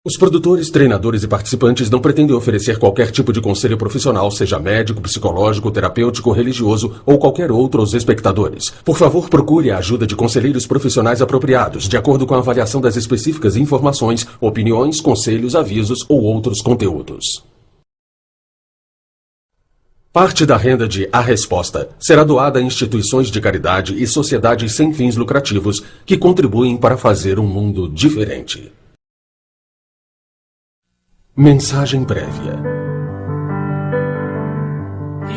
Os produtores, treinadores e participantes não pretendem oferecer qualquer tipo de conselho profissional, seja médico, psicológico, terapêutico, religioso ou qualquer outro aos espectadores. Por favor, procure a ajuda de conselheiros profissionais apropriados, de acordo com a avaliação das específicas informações, opiniões, conselhos, avisos ou outros conteúdos. Parte da renda de A Resposta será doada a instituições de caridade e sociedades sem fins lucrativos que contribuem para fazer um mundo diferente. Mensagem prévia.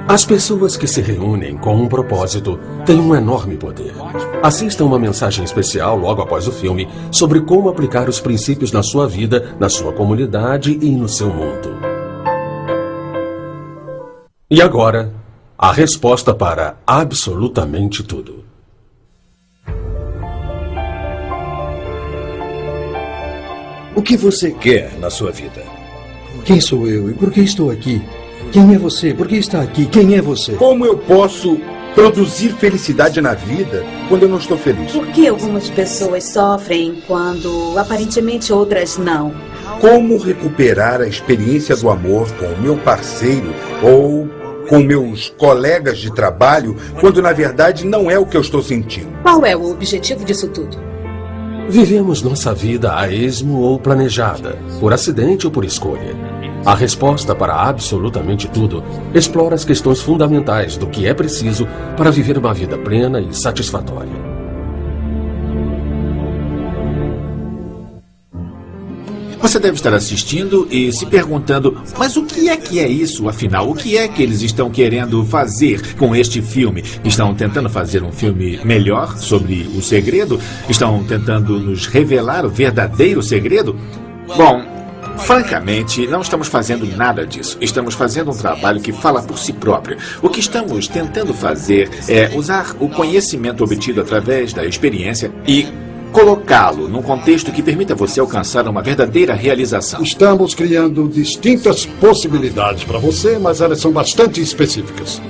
As pessoas que se reúnem com um propósito têm um enorme poder. Assista uma mensagem especial logo após o filme sobre como aplicar os princípios na sua vida, na sua comunidade e no seu mundo. E agora, a resposta para absolutamente tudo. O que você quer na sua vida? Quem sou eu e por que estou aqui? Quem é você? Por que está aqui? Quem é você? Como eu posso produzir felicidade na vida quando eu não estou feliz? Por que algumas pessoas sofrem quando aparentemente outras não? Como recuperar a experiência do amor com o meu parceiro ou com meus colegas de trabalho quando na verdade não é o que eu estou sentindo? Qual é o objetivo disso tudo? Vivemos nossa vida a esmo ou planejada, por acidente ou por escolha. A resposta para absolutamente tudo explora as questões fundamentais do que é preciso para viver uma vida plena e satisfatória. Você deve estar assistindo e se perguntando, mas o que é isso, afinal? O que é que eles estão querendo fazer com este filme? Estão tentando fazer um filme melhor sobre o segredo? Estão tentando nos revelar o verdadeiro segredo? Bom, francamente, não estamos fazendo nada disso. Estamos fazendo um trabalho que fala por si próprio. O que estamos tentando fazer é usar o conhecimento obtido através da experiência e colocá-lo num contexto que permita você alcançar uma verdadeira realização. Estamos criando distintas possibilidades para você, mas elas são bastante específicas.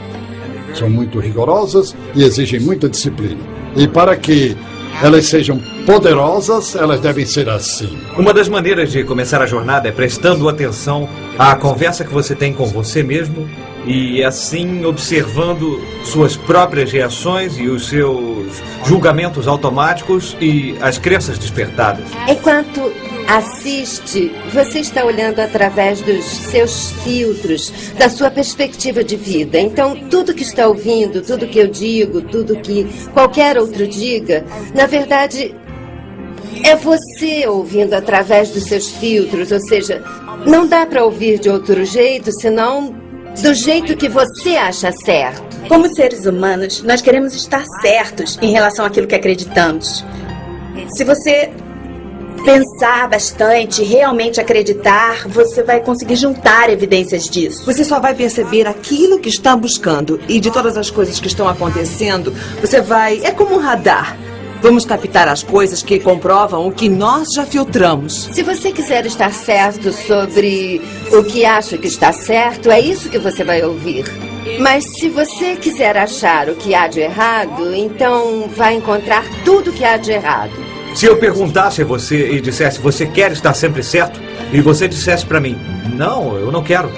São muito rigorosas e exigem muita disciplina. E para que elas sejam poderosas, elas devem ser assim. Uma das maneiras de começar a jornada é prestando atenção à conversa que você tem com você mesmo e assim observando suas próprias reações e os seus julgamentos automáticos e as crenças despertadas. Enquanto assiste, você está olhando através dos seus filtros, da sua perspectiva de vida. Então, tudo que está ouvindo, tudo que eu digo, tudo que qualquer outro diga, na verdade, é você ouvindo através dos seus filtros. Ou seja, não dá para ouvir de outro jeito, senão do jeito que você acha certo. Como seres humanos, nós queremos estar certos em relação àquilo que acreditamos. Se você pensar bastante, realmente acreditar, você vai conseguir juntar evidências disso. Você só vai perceber aquilo que está buscando e de todas as coisas que estão acontecendo, você vai... É como um radar. Vamos captar as coisas que comprovam o que nós já filtramos. Se você quiser estar certo sobre o que acha que está certo, é isso que você vai ouvir. Mas se você quiser achar o que há de errado, então vai encontrar tudo o que há de errado. Se eu perguntasse a você e dissesse, você quer estar sempre certo? E você dissesse para mim, não, eu não quero.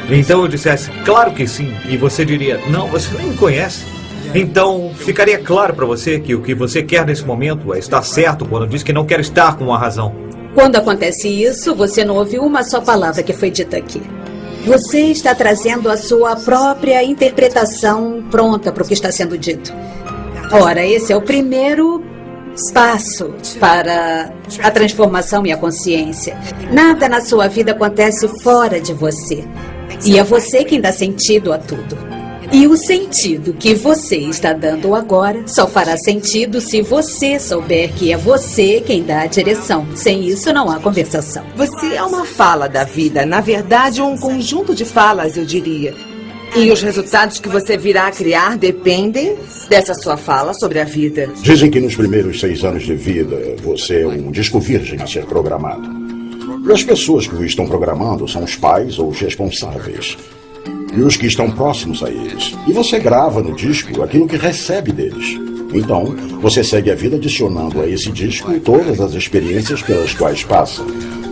Então eu dissesse, claro que sim. E você diria, não, você nem me conhece. Então, ficaria claro para você que o que você quer nesse momento é estar certo quando diz que não quer estar com a razão. Quando acontece isso, você não ouviu uma só palavra que foi dita aqui. Você está trazendo a sua própria interpretação pronta para o que está sendo dito. Ora, esse é o primeiro passo para a transformação e a consciência. Nada na sua vida acontece fora de você. E é você quem dá sentido a tudo. E o sentido que você está dando agora só fará sentido se você souber que é você quem dá a direção. Sem isso, não há conversação. Você é uma fala da vida. Na verdade, um conjunto de falas, eu diria. E os resultados que você virá a criar dependem dessa sua fala sobre a vida. Dizem que nos primeiros 6 anos de vida, você é um disco virgem a ser programado. E as pessoas que o estão programando são os pais ou os responsáveis. E os que estão próximos a eles. E você grava no disco aquilo que recebe deles. Então, você segue a vida adicionando a esse disco todas as experiências pelas quais passa.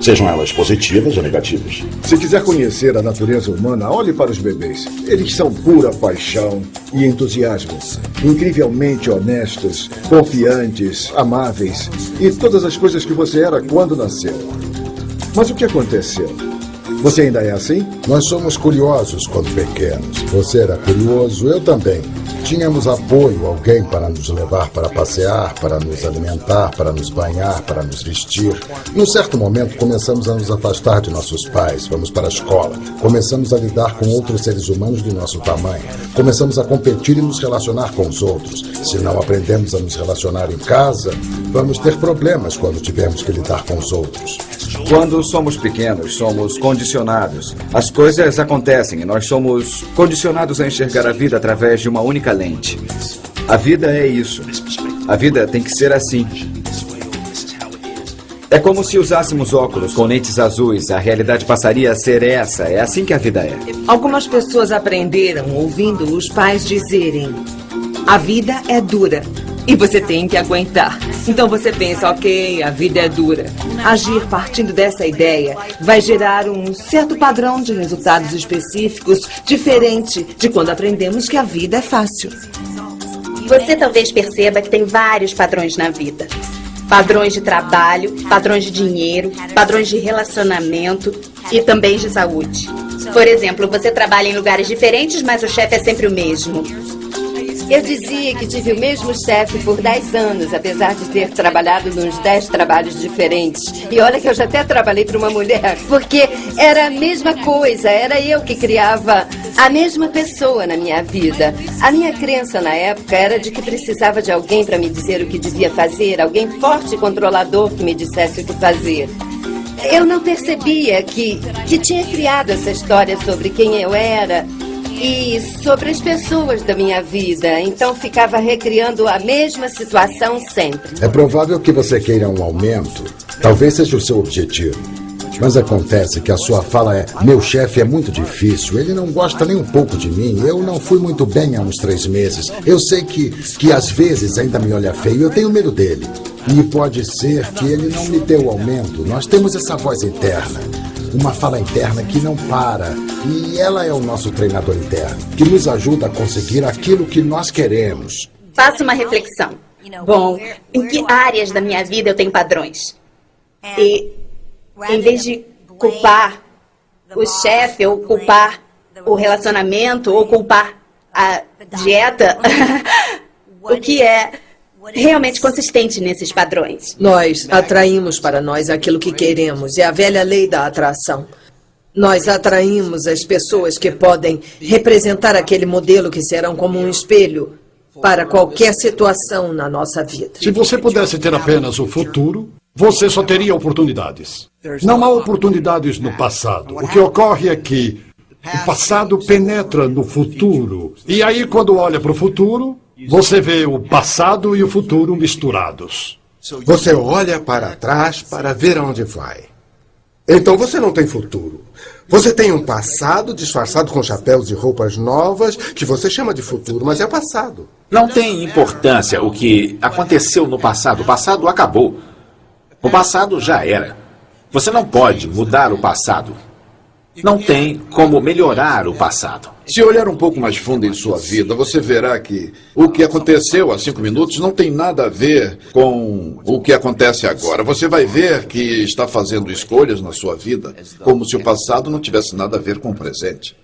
sejam elas positivas ou negativas. Se quiser conhecer a natureza humana, olhe para os bebês. Eles são pura paixão e entusiasmo. Incrivelmente honestos, confiantes, amáveis e todas as coisas que você era quando nasceu. Mas o que aconteceu? Você ainda é assim? Nós somos curiosos quando pequenos. Você era curioso, eu também. Tínhamos apoio, alguém para nos levar para passear, para nos alimentar, para nos banhar, para nos vestir. Num certo momento, começamos a nos afastar de nossos pais, fomos para a escola. Começamos a lidar com outros seres humanos do nosso tamanho. Começamos a competir e nos relacionar com os outros. Se não aprendemos a nos relacionar em casa, vamos ter problemas quando tivermos que lidar com os outros. Quando somos pequenos, somos condicionados. As coisas acontecem e nós somos condicionados a enxergar a vida através de uma única lente. A vida é isso. A vida tem que ser assim. É como se usássemos óculos com lentes azuis. A realidade passaria a ser essa. É assim que a vida é. Algumas pessoas aprenderam ouvindo os pais dizerem: a vida é dura e você tem que aguentar. Então você pensa, ok, a vida é dura. Agir partindo dessa ideia vai gerar um certo padrão de resultados específicos, diferente de quando aprendemos que a vida é fácil. Você talvez perceba que tem vários padrões na vida. Padrões de trabalho, padrões de dinheiro, padrões de relacionamento e também de saúde. Por exemplo, você trabalha em lugares diferentes, mas o chefe é sempre o mesmo. Eu dizia que tive o mesmo chefe por 10 anos, apesar de ter trabalhado nos 10 trabalhos diferentes. E olha que eu já até trabalhei para uma mulher, porque era a mesma coisa, era eu que criava a mesma pessoa na minha vida. A minha crença na época era de que precisava de alguém para me dizer o que devia fazer, alguém forte e controlador que me dissesse o que fazer. Eu não percebia que tinha criado essa história sobre quem eu era e sobre as pessoas da minha vida. Então ficava recriando a mesma situação sempre. É provável que você queira um aumento. Talvez seja o seu objetivo. Mas acontece que a sua fala é: meu chefe é muito difícil, ele não gosta nem um pouco de mim, eu não fui muito bem há uns 3 meses. Eu sei que às vezes ainda me olha feio, eu tenho medo dele. E pode ser que ele não me dê o aumento. Nós temos essa voz interna. Uma fala interna que não para. E ela é o nosso treinador interno, que nos ajuda a conseguir aquilo que nós queremos. Faça uma reflexão. Bom, em que áreas da minha vida eu tenho padrões? E, em vez de culpar o chefe, ou culpar o relacionamento, ou culpar a dieta, o que é realmente consistente nesses padrões? Nós atraímos para nós aquilo que queremos. É a velha lei da atração. Nós atraímos as pessoas que podem representar aquele modelo que serão como um espelho para qualquer situação na nossa vida. Se você pudesse ter apenas o futuro, você só teria oportunidades. Não há oportunidades no passado. O que ocorre é que o passado penetra no futuro. E aí, quando olha para o futuro, você vê o passado e o futuro misturados. Você olha para trás para ver aonde vai. Então você não tem futuro. Você tem um passado disfarçado com chapéus e roupas novas que você chama de futuro, mas é passado. Não tem importância o que aconteceu no passado. O passado acabou. O passado já era. Você não pode mudar o passado. Não tem como melhorar o passado. Se olhar um pouco mais fundo em sua vida, você verá que o que aconteceu há 5 minutos não tem nada a ver com o que acontece agora. Você vai ver que está fazendo escolhas na sua vida como se o passado não tivesse nada a ver com o presente.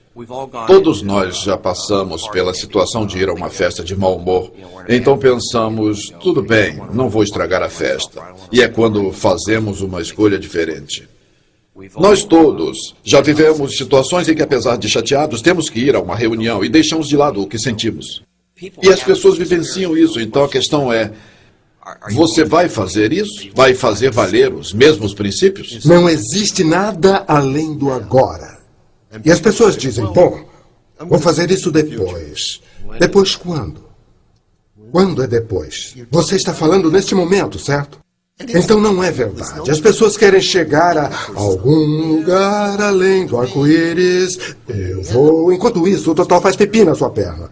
Todos nós já passamos pela situação de ir a uma festa de mau humor. Então pensamos, tudo bem, não vou estragar a festa. E é quando fazemos uma escolha diferente. Nós todos já vivemos situações em que, apesar de chateados, temos que ir a uma reunião e deixamos de lado o que sentimos. E as pessoas vivenciam isso. Então a questão é, você vai fazer isso? Vai fazer valer os mesmos princípios? Não existe nada além do agora. E as pessoas dizem, bom, vou fazer isso depois. Depois quando? Quando é depois? Você está falando neste momento, certo? Então não é verdade. As pessoas querem chegar a algum lugar além do arco-íris. Eu vou. Enquanto isso, o total faz pipi na sua perna.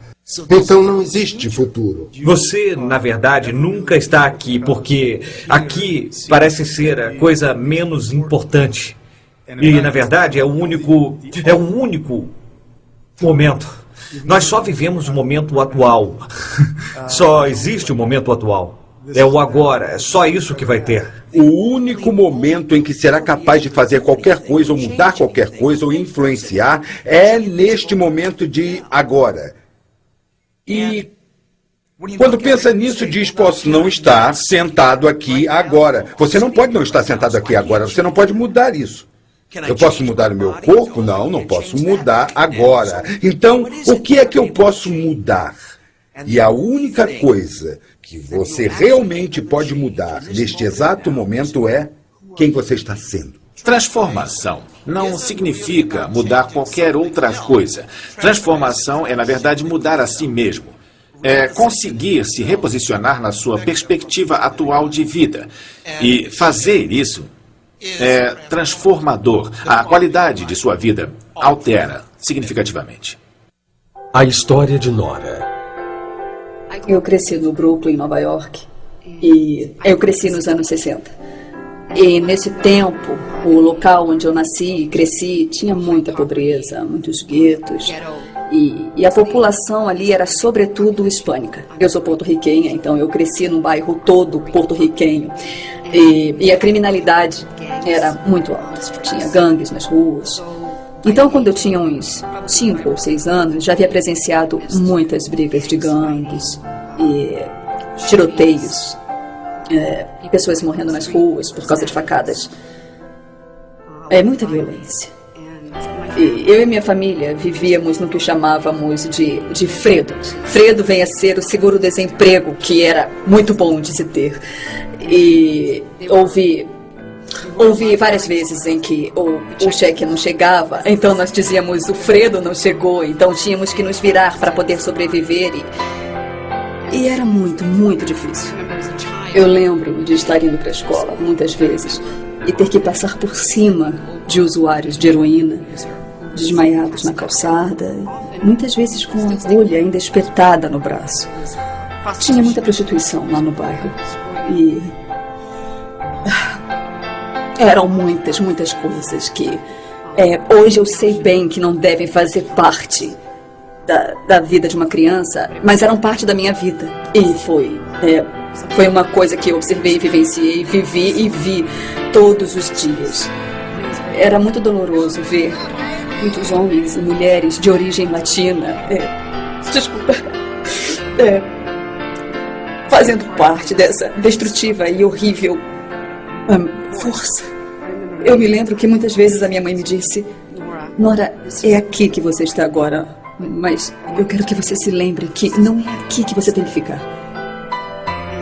Então não existe futuro. Você, na verdade, nunca está aqui, porque aqui parece ser a coisa menos importante. E, na verdade, é um único momento. Nós só vivemos o momento atual. Só existe o momento atual. É o agora, é só isso que vai ter. O único momento em que será capaz de fazer qualquer coisa, ou mudar qualquer coisa, ou influenciar, é neste momento de agora. E quando pensa nisso, diz, posso não estar sentado aqui agora. Você não pode não estar sentado aqui agora, você não pode mudar isso. Eu posso mudar o meu corpo? Não, não posso mudar agora. Então, o que é que eu posso mudar? E a única coisa que você realmente pode mudar neste exato momento é quem você está sendo. Transformação não significa mudar qualquer outra coisa. Transformação é, na verdade, mudar a si mesmo. É conseguir se reposicionar na sua perspectiva atual de vida. E fazer isso é transformador. A qualidade de sua vida altera significativamente. A história de Nora. Eu cresci no Brooklyn, Nova York. E eu cresci nos anos 60. E nesse tempo, o local onde eu nasci e cresci tinha muita pobreza, muitos guetos. E a população ali era sobretudo hispânica. Eu sou porto-riquenha, então eu cresci num bairro todo porto-riquenho. E a criminalidade era muito alta. Tinha gangues nas ruas. Então, quando eu tinha uns 5 ou 6 anos, já havia presenciado muitas brigas de gangues e tiroteios, pessoas morrendo nas ruas por causa de facadas. É muita violência. E eu e minha família vivíamos no que chamávamos de Fredo. Fredo vem a ser o seguro-desemprego, que era muito bom de se ter. E ouvi várias vezes em que o cheque não chegava, então nós dizíamos, o Fredo não chegou, então tínhamos que nos virar para poder sobreviver. E era muito, muito difícil. Eu lembro de estar indo para a escola muitas vezes e ter que passar por cima de usuários de heroína, desmaiados na calçada, muitas vezes com a agulha ainda espetada no braço. Tinha muita prostituição lá no bairro e eram muitas, muitas coisas que hoje eu sei bem que não devem fazer parte da vida de uma criança, mas eram parte da minha vida. E foi uma coisa que eu observei, vivenciei, vivi e vi todos os dias. Era muito doloroso ver muitos homens e mulheres de origem latina fazendo parte dessa destrutiva e horrível força. Eu me lembro que muitas vezes a minha mãe me disse, Nora, é aqui que você está agora, mas eu quero que você se lembre que não é aqui que você tem que ficar.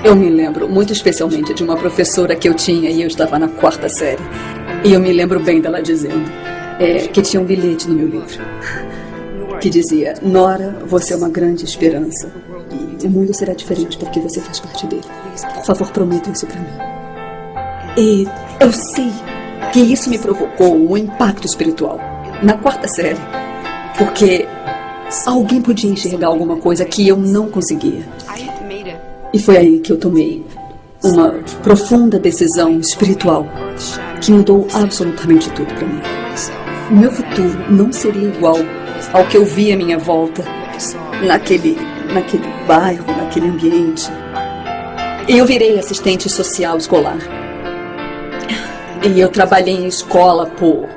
Eu me lembro muito especialmente de uma professora que eu tinha e eu estava na 4ª série. E eu me lembro bem dela dizendo que tinha um bilhete no meu livro que dizia, Nora, você é uma grande esperança e o mundo será diferente porque você faz parte dele. Por favor, prometa isso para mim. E eu sei que isso me provocou um impacto espiritual na 4ª série, porque alguém podia enxergar alguma coisa que eu não conseguia. E foi aí que eu tomei uma profunda decisão espiritual que mudou absolutamente tudo para mim. O meu futuro não seria igual ao que eu via à minha volta, naquele bairro, naquele ambiente. E eu virei assistente social escolar. E eu trabalhei em escola por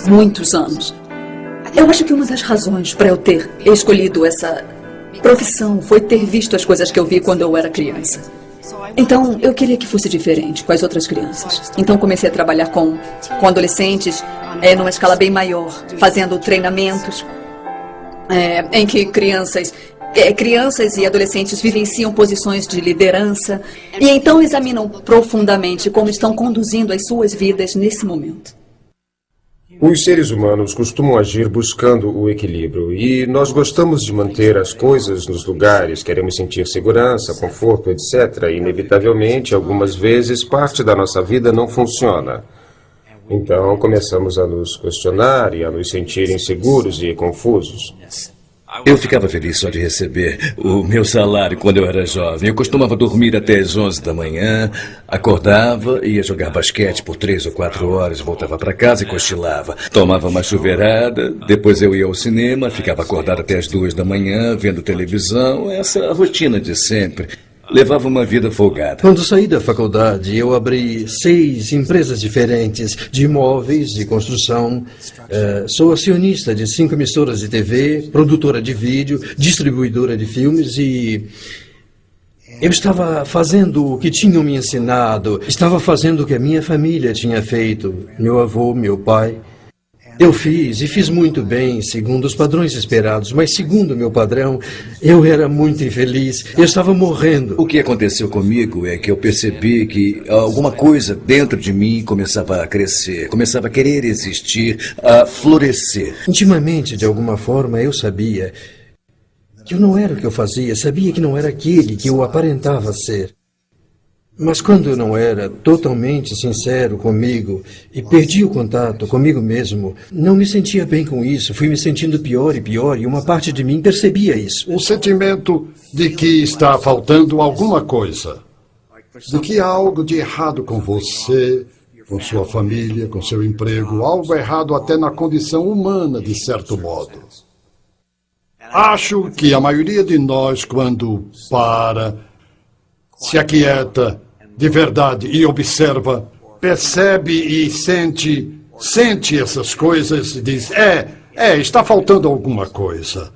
muitos anos. Eu acho que uma das razões para eu ter escolhido essa profissão foi ter visto as coisas que eu vi quando eu era criança. Então, eu queria que fosse diferente com as outras crianças. Então, comecei a trabalhar com adolescentes numa escala bem maior, fazendo treinamentos em que crianças e adolescentes vivenciam posições de liderança e então examinam profundamente como estão conduzindo as suas vidas nesse momento. Os seres humanos costumam agir buscando o equilíbrio e nós gostamos de manter as coisas nos lugares, queremos sentir segurança, conforto, etc. E, inevitavelmente, algumas vezes, parte da nossa vida não funciona. Então, começamos a nos questionar e a nos sentir inseguros e confusos. Eu ficava feliz só de receber o meu salário quando eu era jovem. Eu costumava dormir até as 11 da manhã, acordava, ia jogar basquete por 3 ou 4 horas, voltava para casa e cochilava. Tomava uma chuveirada, depois eu ia ao cinema, ficava acordado até as 2 da manhã, vendo televisão, essa rotina de sempre. Levava uma vida folgada. Quando saí da faculdade, eu abri 6 empresas diferentes de imóveis, de construção. Sou acionista de 5 emissoras de TV, produtora de vídeo, distribuidora de filmes e... eu estava fazendo o que tinham me ensinado, estava fazendo o que a minha família tinha feito, meu avô, meu pai. Eu fiz muito bem, segundo os padrões esperados, mas segundo o meu padrão, eu era muito infeliz, eu estava morrendo. O que aconteceu comigo é que eu percebi que alguma coisa dentro de mim começava a crescer, começava a querer existir, a florescer. Intimamente, de alguma forma, eu sabia que eu não era o que eu fazia, sabia que não era aquele que eu aparentava ser. Mas quando eu não era totalmente sincero comigo e perdi o contato comigo mesmo, não me sentia bem com isso, fui me sentindo pior e pior e uma parte de mim percebia isso. Um sentimento de que está faltando alguma coisa, de que há algo de errado com você, com sua família, com seu emprego, algo errado até na condição humana, de certo modo. Acho que a maioria de nós, quando se aquieta de verdade e observa, percebe e sente essas coisas e diz, está faltando alguma coisa.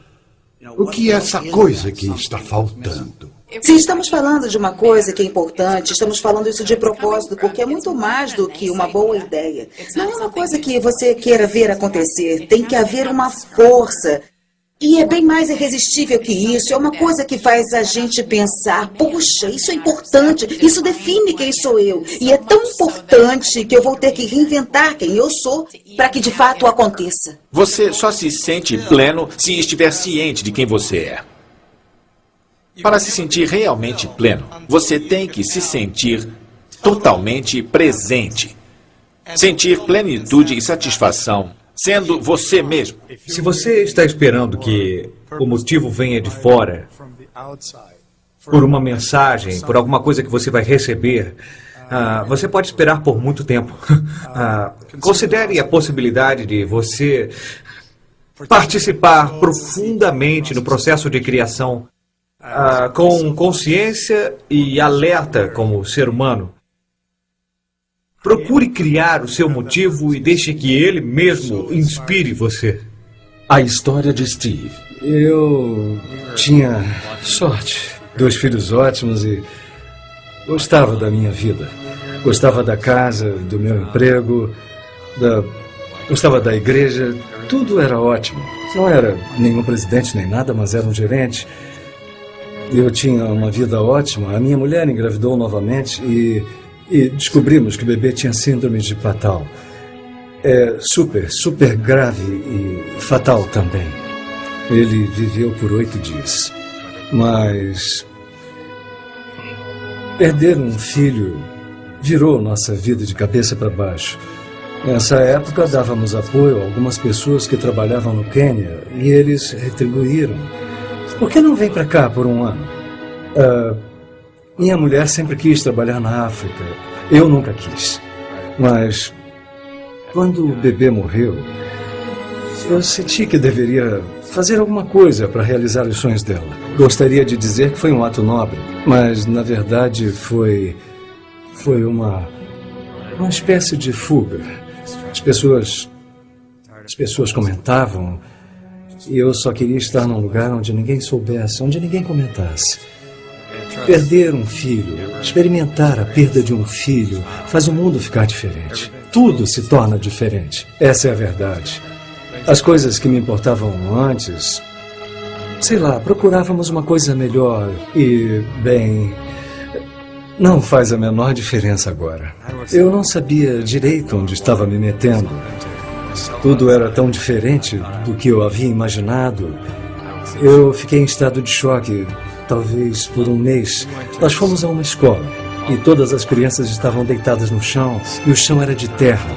O que é essa coisa que está faltando? Se estamos falando de uma coisa que é importante, estamos falando isso de propósito, porque é muito mais do que uma boa ideia. Não é uma coisa que você queira ver acontecer, tem que haver uma força. E é bem mais irresistível que isso, é uma coisa que faz a gente pensar, puxa, isso é importante, isso define quem sou eu. E é tão importante que eu vou ter que reinventar quem eu sou para que de fato aconteça. Você só se sente pleno se estiver ciente de quem você é. Para se sentir realmente pleno, você tem que se sentir totalmente presente. Sentir plenitude e satisfação sendo você mesmo. Se você está esperando que o motivo venha de fora, por uma mensagem, por alguma coisa que você vai receber, você pode esperar por muito tempo. Considere a possibilidade de você participar profundamente no processo de criação, com consciência e alerta como ser humano. Procure criar o seu motivo e deixe que ele mesmo inspire você. A história de Steve. Eu tinha sorte, 2 filhos ótimos e gostava da minha vida. Gostava da casa, do meu emprego, gostava da igreja, tudo era ótimo. Não era nenhum presidente nem nada, mas era um gerente. Eu tinha uma vida ótima, a minha mulher engravidou novamente e descobrimos que o bebê tinha síndrome de Patal. É super grave e fatal também. Ele viveu por 8 dias. Mas perder um filho virou nossa vida de cabeça para baixo. Nessa época, dávamos apoio a algumas pessoas que trabalhavam no Quênia e eles retribuíram. Por que não vem para cá por um ano? Minha mulher sempre quis trabalhar na África. Eu nunca quis. Mas, quando o bebê morreu, eu senti que deveria fazer alguma coisa para realizar os sonhos dela. Gostaria de dizer que foi um ato nobre, mas, na verdade, foi uma espécie de fuga. As pessoas comentavam e eu só queria estar num lugar onde ninguém soubesse, onde ninguém comentasse. Perder um filho, experimentar a perda de um filho, faz o mundo ficar diferente. Tudo se torna diferente. Essa é a verdade. As coisas que me importavam antes, sei lá, procurávamos uma coisa melhor e, bem, não faz a menor diferença agora. Eu não sabia direito onde estava me metendo. Tudo era tão diferente do que eu havia imaginado. Eu fiquei em estado de choque, talvez por um mês. Nós fomos a uma escola e todas as crianças estavam deitadas no chão e o chão era de terra.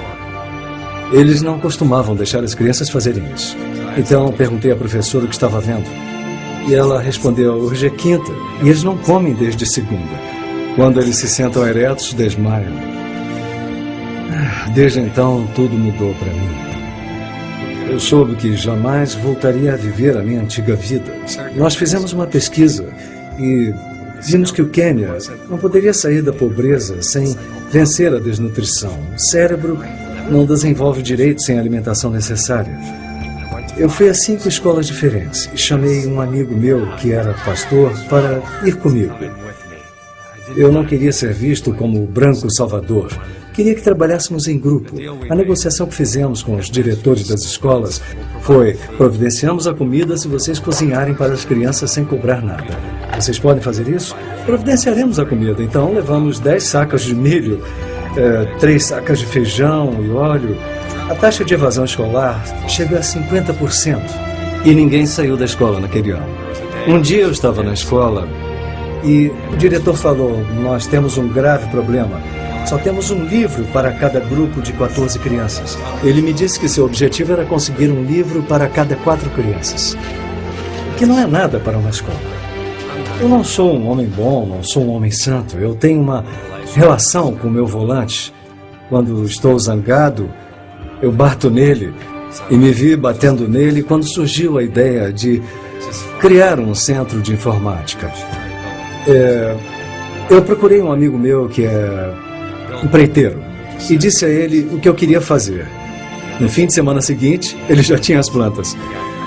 Eles não costumavam deixar as crianças fazerem isso. Então perguntei à professora o que estava vendo. E ela respondeu, hoje é quinta e eles não comem desde segunda. Quando eles se sentam eretos, desmaiam. Desde então, tudo mudou para mim. Eu soube que jamais voltaria a viver a minha antiga vida. Nós fizemos uma pesquisa e vimos que o Quênia não poderia sair da pobreza sem vencer a desnutrição. O cérebro não desenvolve direito sem a alimentação necessária. Eu fui a 5 escolas diferentes e chamei um amigo meu, que era pastor, para ir comigo. Eu não queria ser visto como o branco salvador. Queria que trabalhássemos em grupo. A negociação que fizemos com os diretores das escolas foi: providenciamos a comida se vocês cozinharem para as crianças sem cobrar nada. Vocês podem fazer isso? Providenciaremos a comida. Então levamos 10 sacas de milho, 3 sacas de feijão e óleo. A taxa de evasão escolar chegou a 50%. E ninguém saiu da escola naquele ano. Um dia eu estava na escola e o diretor falou: nós temos um grave problema. Só temos um livro para cada grupo de 14 crianças. Ele me disse que seu objetivo era conseguir um livro para cada 4 crianças. Que não é nada para uma escola. Eu não sou um homem bom, não sou um homem santo. Eu tenho uma relação com o meu volante. Quando estou zangado, eu bato nele. E me vi batendo nele quando surgiu a ideia de criar um centro de informática. Eu procurei um amigo meu que é empreiteiro e disse a ele o que eu queria fazer. No fim de semana seguinte, ele já tinha as plantas.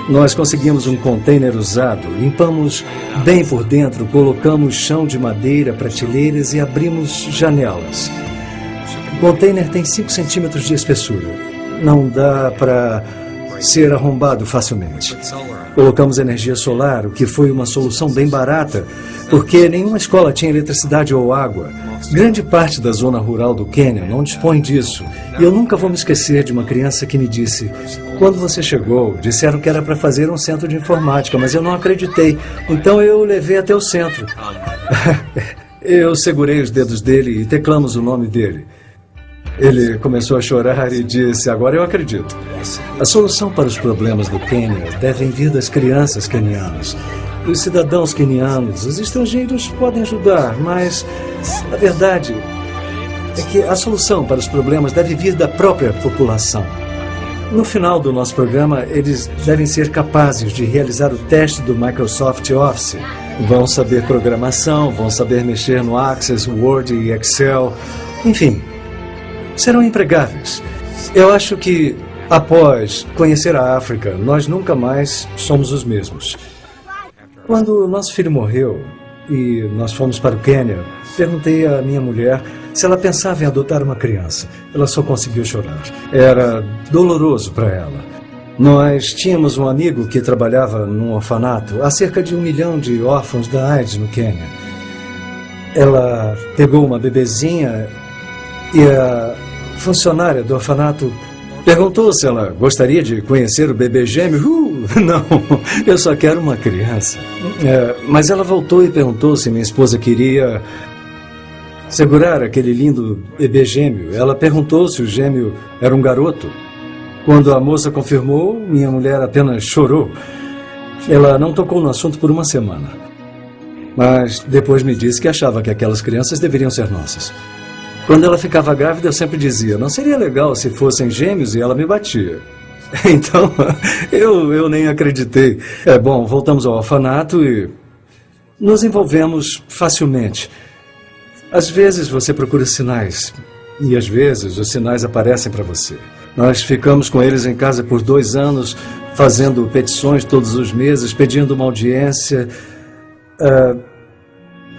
Nós conseguimos um container usado, limpamos bem por dentro, colocamos chão de madeira, prateleiras e abrimos janelas. O container tem 5 centímetros de espessura. Não dá para ser arrombado facilmente. Colocamos energia solar, o que foi uma solução bem barata, porque nenhuma escola tinha eletricidade ou água. Grande parte da zona rural do Quênia não dispõe disso. E eu nunca vou me esquecer de uma criança que me disse: quando você chegou, disseram que era para fazer um centro de informática, mas eu não acreditei. Então eu o levei até o centro. Eu segurei os dedos dele e teclamos o nome dele. Ele começou a chorar e disse: agora eu acredito. A solução para os problemas do Quênia devem vir das crianças quenianas. Os cidadãos quenianos, os estrangeiros podem ajudar, mas a verdade é que a solução para os problemas deve vir da própria população. No final do nosso programa, eles devem ser capazes de realizar o teste do Microsoft Office. Vão saber programação, vão saber mexer no Access, Word e Excel, enfim. Serão empregáveis. Eu acho que, após conhecer a África, nós nunca mais somos os mesmos. Quando nosso filho morreu e nós fomos para o Quênia, perguntei à minha mulher se ela pensava em adotar uma criança. Ela só conseguiu chorar. Era doloroso para ela. Nós tínhamos um amigo que trabalhava num orfanato. Há cerca de 1 milhão de órfãos da AIDS no Quênia. Ela pegou uma bebezinha e a funcionária do orfanato perguntou se ela gostaria de conhecer o bebê gêmeo. Não, eu só quero uma criança. Mas ela voltou e perguntou se minha esposa queria segurar aquele lindo bebê gêmeo. Ela perguntou se o gêmeo era um garoto. Quando a moça confirmou, minha mulher apenas chorou. Ela não tocou no assunto por 1 semana. Mas depois me disse que achava que aquelas crianças deveriam ser nossas. Quando ela ficava grávida, eu sempre dizia: não seria legal se fossem gêmeos, e ela me batia. Então, eu nem acreditei. Bom, voltamos ao orfanato e nos envolvemos facilmente. Às vezes você procura sinais, e às vezes os sinais aparecem para você. Nós ficamos com eles em casa por 2 anos, fazendo petições todos os meses, pedindo uma audiência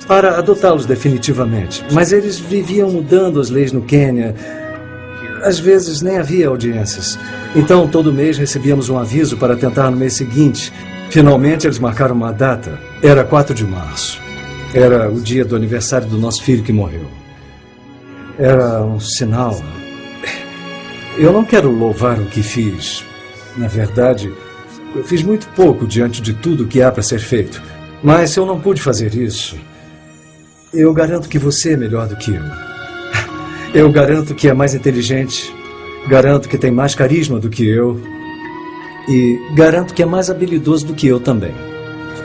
para adotá-los definitivamente. Mas eles viviam mudando as leis no Quênia. Às vezes nem havia audiências. Então, todo mês recebíamos um aviso para tentar no mês seguinte. Finalmente, eles marcaram uma data. Era 4 de março. Era o dia do aniversário do nosso filho que morreu. Era um sinal. Eu não quero louvar o que fiz. Na verdade, eu fiz muito pouco diante de tudo que há para ser feito. Mas se eu não pude fazer isso, eu garanto que você é melhor do que eu. Eu garanto que é mais inteligente. Garanto que tem mais carisma do que eu. E garanto que é mais habilidoso do que eu também.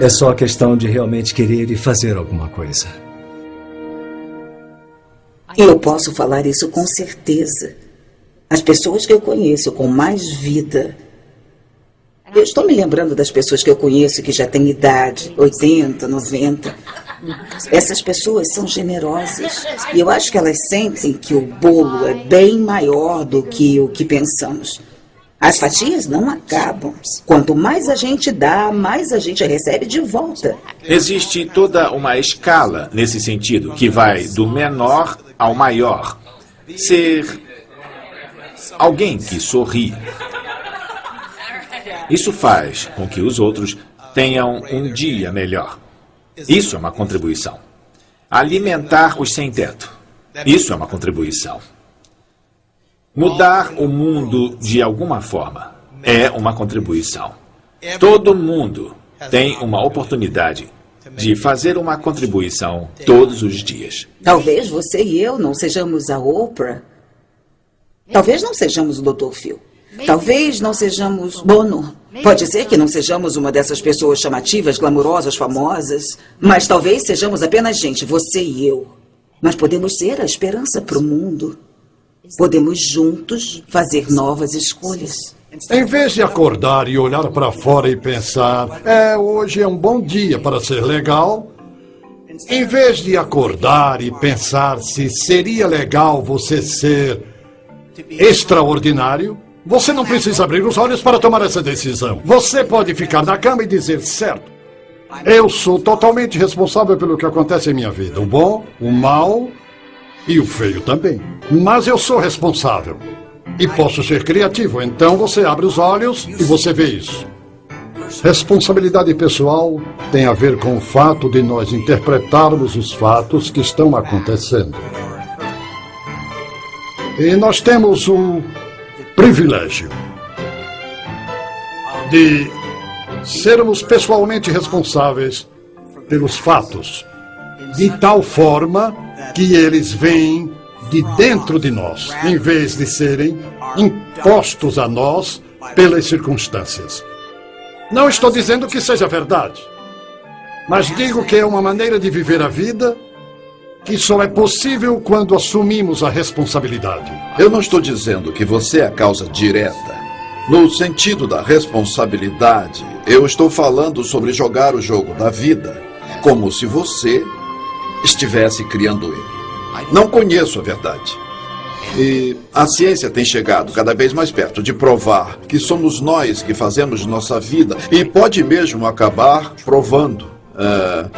É só questão de realmente querer e fazer alguma coisa. Eu posso falar isso com certeza. As pessoas que eu conheço com mais vida. Eu estou me lembrando das pessoas que eu conheço que já têm idade, 80, 90. Essas pessoas são generosas. E eu acho que elas sentem que o bolo é bem maior do que o que pensamos. As fatias não acabam. Quanto mais a gente dá, mais a gente recebe de volta. Existe toda uma escala nesse sentido, que vai do menor ao maior. Ser alguém que sorri. Isso faz com que os outros tenham um dia melhor. Isso é uma contribuição. Alimentar os sem-teto. Isso é uma contribuição. Mudar o mundo de alguma forma é uma contribuição. Todo mundo tem uma oportunidade de fazer uma contribuição todos os dias. Talvez você e eu não sejamos a Oprah. Talvez não sejamos o Dr. Phil. Talvez não sejamos Bono. Pode ser que não sejamos uma dessas pessoas chamativas, glamourosas, famosas. Mas talvez sejamos apenas gente, você e eu. Mas podemos ser a esperança para o mundo. Podemos juntos fazer novas escolhas. Em vez de acordar e olhar para fora e pensar, hoje é um bom dia para ser legal. Em vez de acordar e pensar se seria legal você ser extraordinário, você não precisa abrir os olhos para tomar essa decisão. Você pode ficar na cama e dizer, certo, eu sou totalmente responsável pelo que acontece em minha vida. O bom, o mal e o feio também. Mas eu sou responsável. E posso ser criativo. Então você abre os olhos e você vê isso. Responsabilidade pessoal tem a ver com o fato de nós interpretarmos os fatos que estão acontecendo. E nós temos o privilégio de sermos pessoalmente responsáveis pelos fatos, de tal forma que eles vêm de dentro de nós, em vez de serem impostos a nós pelas circunstâncias. Não estou dizendo que seja verdade, mas digo que é uma maneira de viver a vida que só é possível quando assumimos a responsabilidade. Eu não estou dizendo que você é a causa direta. No sentido da responsabilidade, eu estou falando sobre jogar o jogo da vida, como se você estivesse criando ele. Não conheço a verdade. E a ciência tem chegado cada vez mais perto de provar que somos nós que fazemos nossa vida e pode mesmo acabar provando.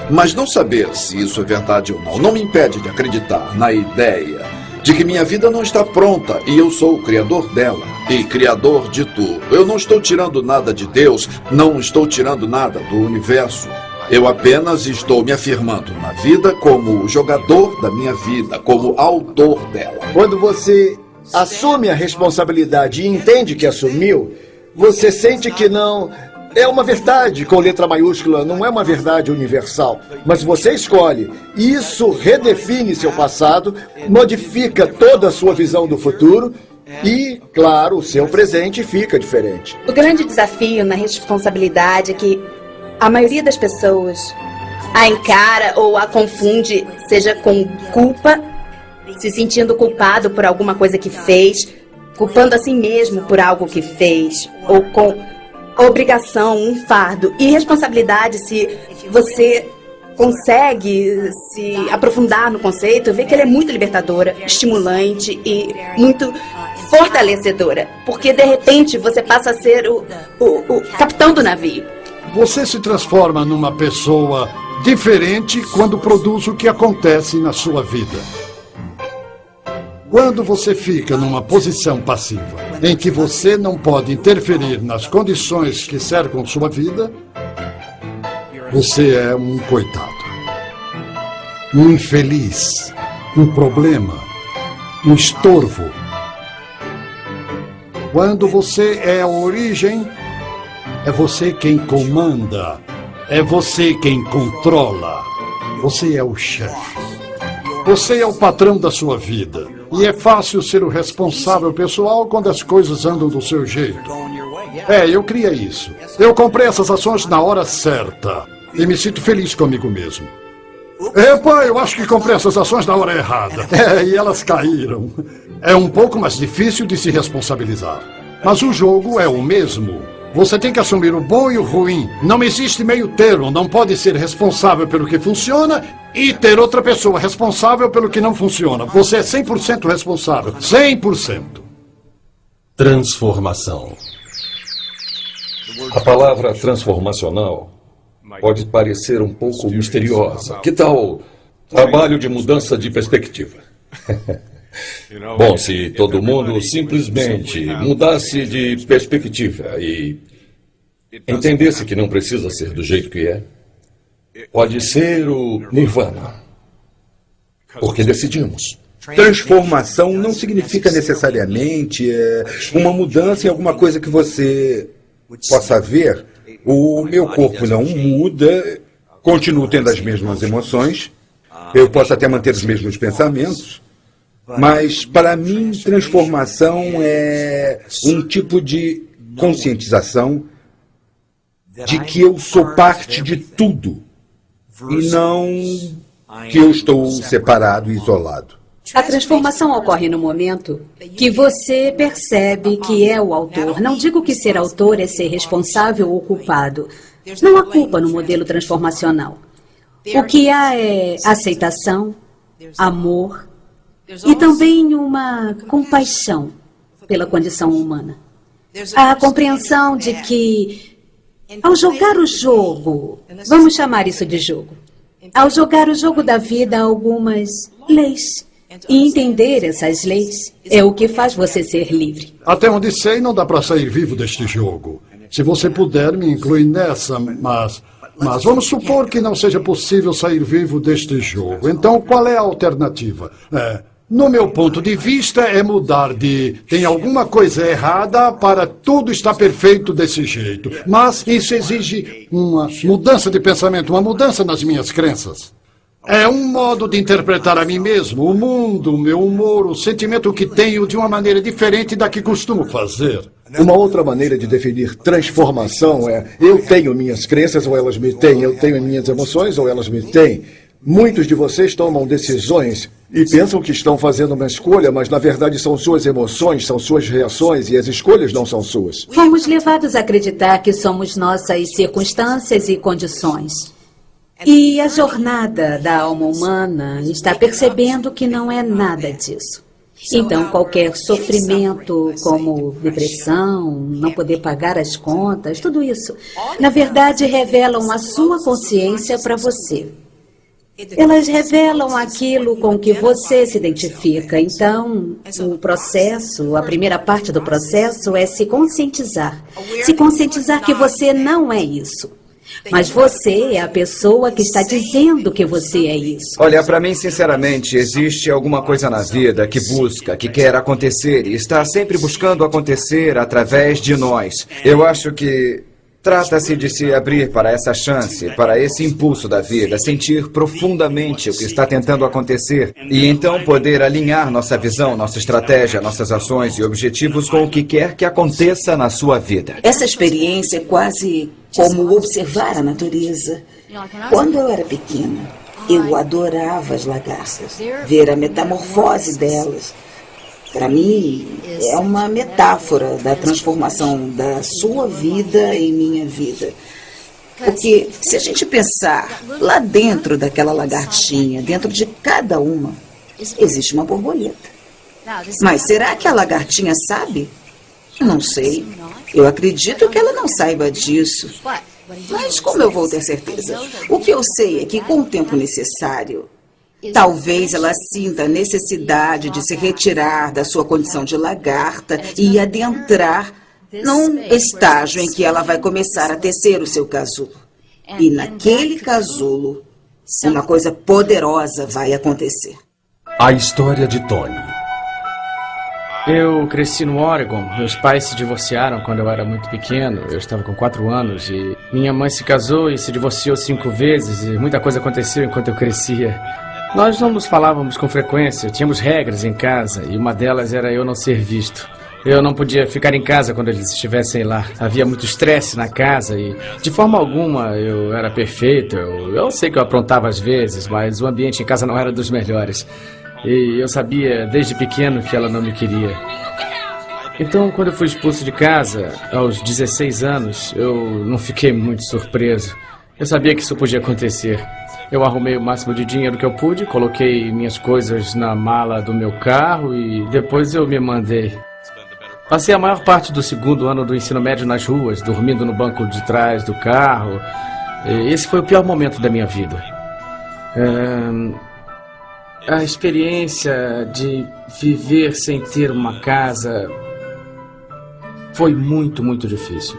Mas não saber se isso é verdade ou não me impede de acreditar na ideia de que minha vida não está pronta e eu sou o criador dela e criador de tudo. Eu não estou tirando nada de Deus, não estou tirando nada do universo. Eu apenas estou me afirmando na vida como o jogador da minha vida, como autor dela. Quando você assume a responsabilidade e entende que assumiu, você sente que não... É uma verdade com letra maiúscula, não é uma verdade universal. Mas você escolhe. Isso redefine seu passado, modifica toda a sua visão do futuro e, claro, o seu presente fica diferente. O grande desafio na responsabilidade é que a maioria das pessoas a encara ou a confunde, seja com culpa, se sentindo culpado por alguma coisa que fez, culpando a si mesmo por algo que fez, ou com obrigação, um fardo. E responsabilidade, se você consegue se aprofundar no conceito, vê que ela é muito libertadora, estimulante e muito fortalecedora. Porque, de repente, você passa a ser o capitão do navio. Você se transforma numa pessoa diferente quando produz o que acontece na sua vida. Quando você fica numa posição passiva, em que você não pode interferir nas condições que cercam sua vida, você é um coitado, um infeliz, um problema, um estorvo. Quando você é a origem, é você quem comanda, é você quem controla, você é o chefe. Você é o patrão da sua vida. E é fácil ser o responsável pessoal quando as coisas andam do seu jeito. Eu criei isso. Eu comprei essas ações na hora certa. E me sinto feliz comigo mesmo. Epa, eu acho que comprei essas ações na hora errada. E elas caíram. É um pouco mais difícil de se responsabilizar. Mas o jogo é o mesmo. Você tem que assumir o bom e o ruim. Não existe meio termo. Não pode ser responsável pelo que funciona e ter outra pessoa responsável pelo que não funciona. Você é 100% responsável. 100%. Transformação. A palavra transformacional pode parecer um pouco misteriosa. Que tal trabalho de mudança de perspectiva? Bom, se todo mundo simplesmente mudasse de perspectiva e entendesse que não precisa ser do jeito que é, pode ser o Nirvana. Porque decidimos. Transformação não significa necessariamente uma mudança em alguma coisa que você possa ver. O meu corpo não muda, continuo tendo as mesmas emoções, eu posso até manter os mesmos pensamentos, mas para mim transformação é um tipo de conscientização de que eu sou parte de tudo e não que eu estou separado e isolado. A transformação ocorre no momento que você percebe que é o autor. Não digo que ser autor é ser responsável ou culpado. Não há culpa no modelo transformacional. O que há é aceitação, amor e também uma compaixão pela condição humana. A compreensão de que, ao jogar o jogo, vamos chamar isso de jogo, ao jogar o jogo da vida há algumas leis. E entender essas leis é o que faz você ser livre. Até onde sei, não dá para sair vivo deste jogo. Se você puder, me inclui nessa, mas vamos supor que não seja possível sair vivo deste jogo. Então, qual é a alternativa? No meu ponto de vista, é mudar de tem alguma coisa errada para tudo está perfeito desse jeito. Mas isso exige uma mudança de pensamento, uma mudança nas minhas crenças. É um modo de interpretar a mim mesmo, o mundo, o meu humor, o sentimento que tenho de uma maneira diferente da que costumo fazer. Uma outra maneira de definir transformação é eu tenho minhas crenças ou elas me têm, eu tenho minhas emoções ou elas me têm. Muitos de vocês tomam decisões e pensam que estão fazendo uma escolha, mas na verdade são suas emoções, são suas reações e as escolhas não são suas. Fomos levados a acreditar que somos nossas circunstâncias e condições. E a jornada da alma humana está percebendo que não é nada disso. Então, qualquer sofrimento, como depressão, não poder pagar as contas, tudo isso, na verdade, revelam a sua consciência para você. Elas revelam aquilo com que você se identifica. Então, o processo, a primeira parte do processo é se conscientizar. Se conscientizar que você não é isso. Mas você é a pessoa que está dizendo que você é isso. Olha, para mim, sinceramente, existe alguma coisa na vida que busca, que quer acontecer e está sempre buscando acontecer através de nós. Eu acho que trata-se de se abrir para essa chance, para esse impulso da vida, sentir profundamente o que está tentando acontecer e então poder alinhar nossa visão, nossa estratégia, nossas ações e objetivos com o que quer que aconteça na sua vida. Essa experiência é quase como observar a natureza. Quando eu era pequena, eu adorava as lagartas, ver a metamorfose delas. Para mim, é uma metáfora da transformação da sua vida em minha vida. Porque se a gente pensar lá dentro daquela lagartinha, dentro de cada uma, existe uma borboleta. Mas será que a lagartinha sabe? Não sei. Eu acredito que ela não saiba disso. Mas como eu vou ter certeza? O que eu sei é que com o tempo necessário, talvez ela sinta a necessidade de se retirar da sua condição de lagarta e adentrar num estágio em que ela vai começar a tecer o seu casulo. E naquele casulo, uma coisa poderosa vai acontecer. A história de Tony. Eu cresci no Oregon. Meus pais se divorciaram quando eu era muito pequeno. Eu estava com 4 anos e minha mãe se casou e se divorciou 5 vezes e muita coisa aconteceu enquanto eu crescia. Nós não nos falávamos com frequência, tínhamos regras em casa e uma delas era eu não ser visto. Eu não podia ficar em casa quando eles estivessem lá. Havia muito estresse na casa e, de forma alguma, eu era perfeito. Eu sei que eu aprontava às vezes, mas o ambiente em casa não era dos melhores. E eu sabia desde pequeno que ela não me queria. Então, quando eu fui expulso de casa, aos 16 anos, eu não fiquei muito surpreso. Eu sabia que isso podia acontecer. Eu arrumei o máximo de dinheiro que eu pude, coloquei minhas coisas na mala do meu carro e depois eu me mandei. Passei a maior parte do segundo ano do ensino médio nas ruas, dormindo no banco de trás do carro. Esse foi o pior momento da minha vida. A experiência de viver sem ter uma casa foi muito, muito difícil.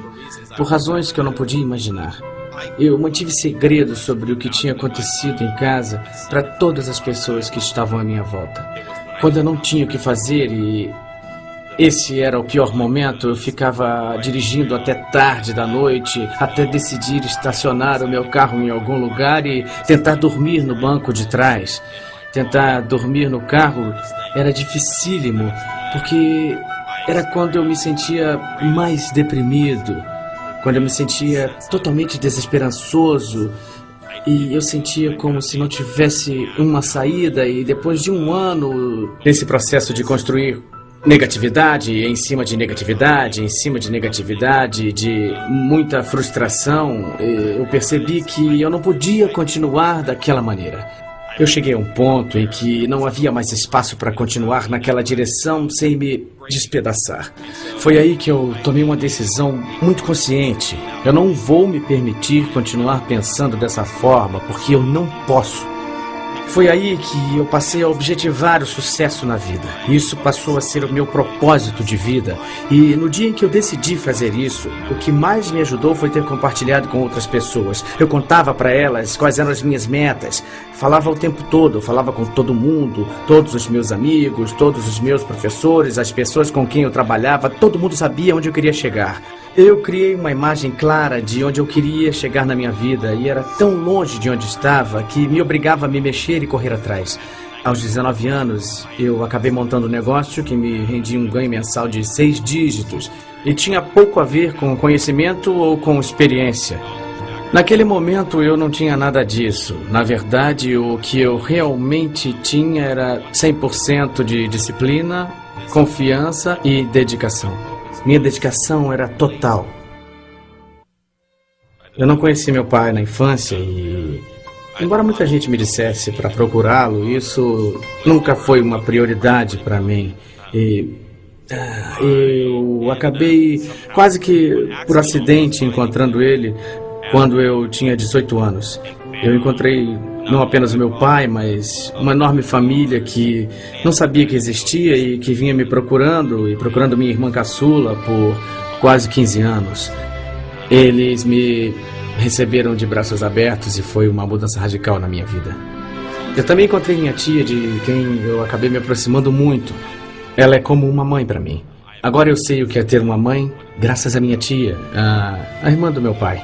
Por razões que eu não podia imaginar. Eu mantive segredo sobre o que tinha acontecido em casa para todas as pessoas que estavam à minha volta. Quando eu não tinha o que fazer e esse era o pior momento, eu ficava dirigindo até tarde da noite, até decidir estacionar o meu carro em algum lugar e tentar dormir no banco de trás. Tentar dormir no carro era dificílimo, porque era quando eu me sentia mais deprimido, quando eu me sentia totalmente desesperançoso e eu sentia como se não tivesse uma saída. E depois de um ano nesse processo de construir negatividade em cima de negatividade, em cima de negatividade, de muita frustração, eu percebi que eu não podia continuar daquela maneira. Eu cheguei a um ponto em que não havia mais espaço para continuar naquela direção sem me despedaçar. Foi aí que eu tomei uma decisão muito consciente. Eu não vou me permitir continuar pensando dessa forma, porque eu não posso. Foi aí que eu passei a objetivar o sucesso na vida. Isso passou a ser o meu propósito de vida. E no dia em que eu decidi fazer isso, o que mais me ajudou foi ter compartilhado com outras pessoas. Eu contava para elas quais eram as minhas metas. Falava o tempo todo, eu falava com todo mundo, todos os meus amigos, todos os meus professores, as pessoas com quem eu trabalhava, todo mundo sabia onde eu queria chegar. Eu criei uma imagem clara de onde eu queria chegar na minha vida e era tão longe de onde estava que me obrigava a me mexer e correr atrás. Aos 19 anos, eu acabei montando um negócio que me rendia um ganho mensal de 6 dígitos e tinha pouco a ver com conhecimento ou com experiência. Naquele momento, eu não tinha nada disso. Na verdade, o que eu realmente tinha era 100% de disciplina, confiança e dedicação. Minha dedicação era total. Eu não conheci meu pai na infância e, embora muita gente me dissesse para procurá-lo, isso nunca foi uma prioridade para mim. Eu acabei quase que por acidente encontrando ele quando eu tinha 18 anos. Eu encontrei não apenas o meu pai, mas uma enorme família que não sabia que existia e que vinha me procurando, e procurando minha irmã caçula por quase 15 anos. Eles me receberam de braços abertos e foi uma mudança radical na minha vida. Eu também encontrei minha tia, de quem eu acabei me aproximando muito. Ela é como uma mãe para mim. Agora eu sei o que é ter uma mãe graças à minha tia, a irmã do meu pai.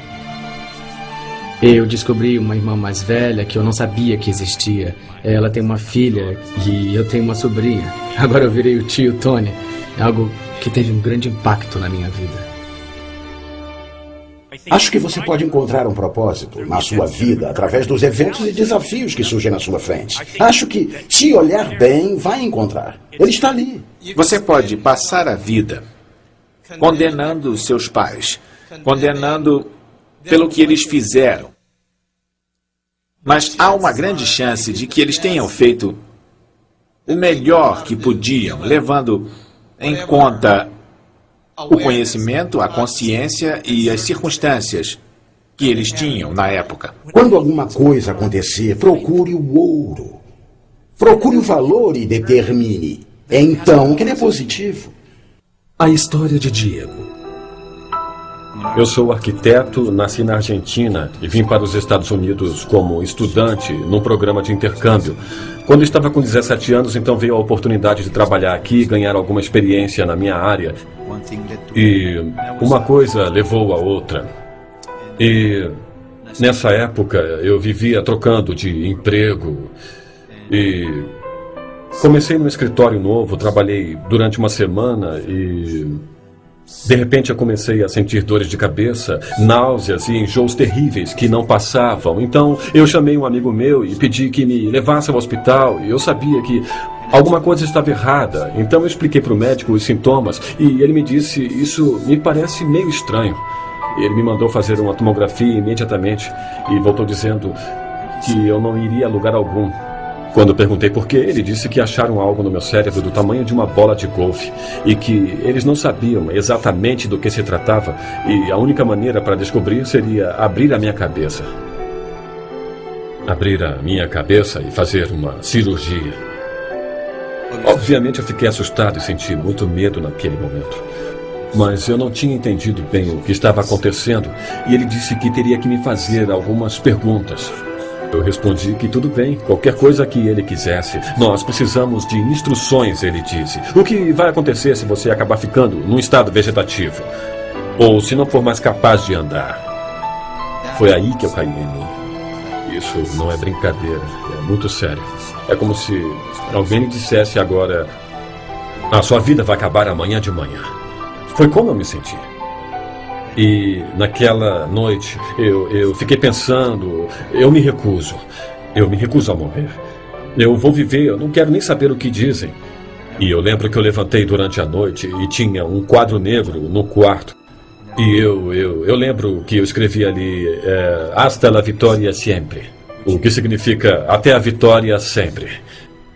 Eu descobri uma irmã mais velha que eu não sabia que existia. Ela tem uma filha e eu tenho uma sobrinha. Agora eu virei o tio Tony. É algo que teve um grande impacto na minha vida. Acho que você pode encontrar um propósito na sua vida através dos eventos e desafios que surgem na sua frente. Acho que, se olhar bem, vai encontrar. Ele está ali. Você pode passar a vida condenando seus pais, condenando pelo que eles fizeram. Mas há uma grande chance de que eles tenham feito o melhor que podiam, levando em conta o conhecimento, a consciência e as circunstâncias que eles tinham na época. Quando alguma coisa acontecer, procure o ouro. Procure o valor e determine. É então que ele é positivo. A história de Diego. Eu sou arquiteto, nasci na Argentina e vim para os Estados Unidos como estudante num programa de intercâmbio. Quando estava com 17 anos, então veio a oportunidade de trabalhar aqui e ganhar alguma experiência na minha área. E uma coisa levou a outra. E nessa época eu vivia trocando de emprego e comecei no escritório novo, trabalhei durante uma semana e... de repente eu comecei a sentir dores de cabeça, náuseas e enjoos terríveis que não passavam. Então eu chamei um amigo meu e pedi que me levasse ao hospital. E eu sabia que alguma coisa estava errada. Então eu expliquei para o médico os sintomas e ele me disse: isso me parece meio estranho. Ele me mandou fazer uma tomografia imediatamente e voltou dizendo que eu não iria a lugar algum. Quando eu perguntei por quê, ele disse que acharam algo no meu cérebro do tamanho de uma bola de golfe e que eles não sabiam exatamente do que se tratava e a única maneira para descobrir seria abrir a minha cabeça. Abrir a minha cabeça e fazer uma cirurgia. Obviamente eu fiquei assustado e senti muito medo naquele momento. Mas eu não tinha entendido bem o que estava acontecendo e ele disse que teria que me fazer algumas perguntas. Eu respondi que tudo bem, qualquer coisa que ele quisesse. Nós precisamos de instruções, ele disse. O que vai acontecer se você acabar ficando num estado vegetativo? Ou se não for mais capaz de andar? Foi aí que eu caí em mim. Isso não é brincadeira, é muito sério. É como se alguém lhe dissesse agora: a sua vida vai acabar amanhã de manhã. Foi como eu me senti. E naquela noite eu fiquei pensando: eu me recuso a morrer. Eu vou viver, eu não quero nem saber o que dizem. E eu lembro que eu levantei durante a noite e tinha um quadro negro no quarto. E eu lembro que eu escrevi ali Hasta la vitória sempre, o que significa até a vitória sempre.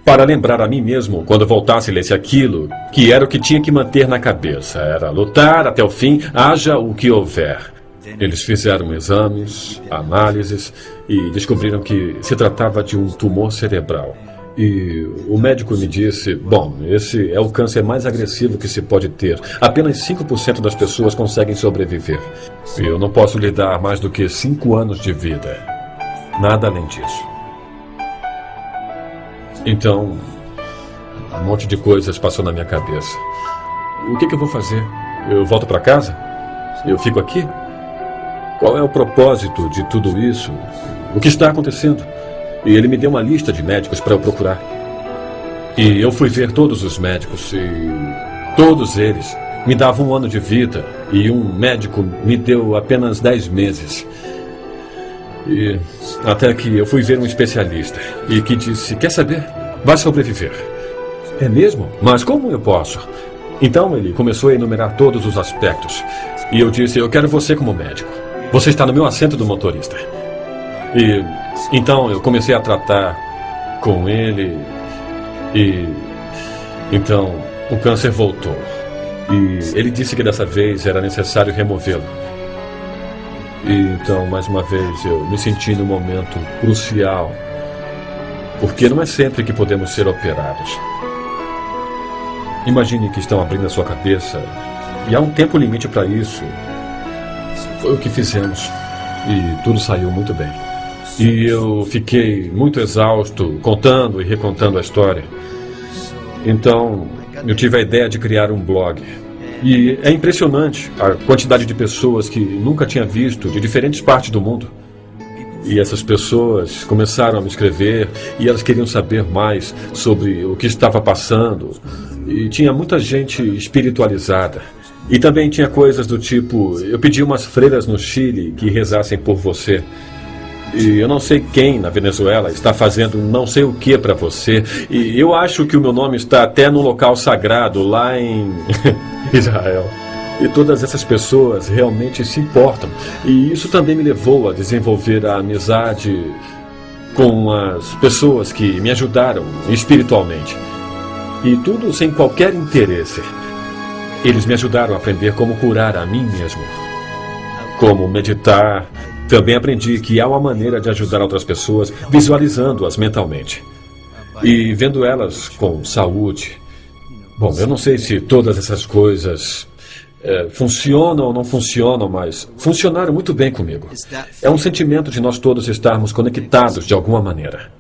Para lembrar a mim mesmo, quando voltasse e lesse aquilo, que era o que tinha que manter na cabeça. Era lutar até o fim, haja o que houver. Eles fizeram exames, análises e descobriram que se tratava de um tumor cerebral. E o médico me disse: bom, esse é o câncer mais agressivo que se pode ter. Apenas 5% das pessoas conseguem sobreviver. E eu não posso lhe dar mais do que 5 anos de vida. Nada além disso. Então, um monte de coisas passou na minha cabeça. O que eu vou fazer? Eu volto para casa? Eu fico aqui? Qual é o propósito de tudo isso? O que está acontecendo? E ele me deu uma lista de médicos para eu procurar. E eu fui ver todos os médicos e todos eles me davam 1 ano de vida e um médico me deu apenas 10 meses. E até que eu fui ver um especialista e que disse: quer saber? Vai sobreviver. É mesmo? Mas como eu posso? Então ele começou a enumerar todos os aspectos. E eu disse: eu quero você como médico. Você está no meu assento do motorista. E então eu comecei a tratar com ele. E então o câncer voltou. E ele disse que dessa vez era necessário removê-lo. E então, mais uma vez, eu me senti num momento crucial, porque não é sempre que podemos ser operados. Imagine que estão abrindo a sua cabeça e há um tempo limite para isso. Foi o que fizemos e tudo saiu muito bem. E eu fiquei muito exausto contando e recontando a história. Então, eu tive a ideia de criar um blog. E é impressionante a quantidade de pessoas que nunca tinha visto de diferentes partes do mundo. E essas pessoas começaram a me escrever e elas queriam saber mais sobre o que estava passando. E tinha muita gente espiritualizada. E também tinha coisas do tipo: eu pedi umas freiras no Chile que rezassem por você. E eu não sei quem na Venezuela está fazendo não sei o que para você. E eu acho que o meu nome está até num local sagrado lá em Israel. E todas essas pessoas realmente se importam. E isso também me levou a desenvolver a amizade com as pessoas que me ajudaram espiritualmente. E tudo sem qualquer interesse. Eles me ajudaram a aprender como curar a mim mesmo. Como meditar. Também aprendi que há uma maneira de ajudar outras pessoas visualizando-as mentalmente. E vendo elas com saúde. Bom, eu não sei se todas essas coisas funcionam ou não funcionam, mas funcionaram muito bem comigo. É um sentimento de nós todos estarmos conectados de alguma maneira.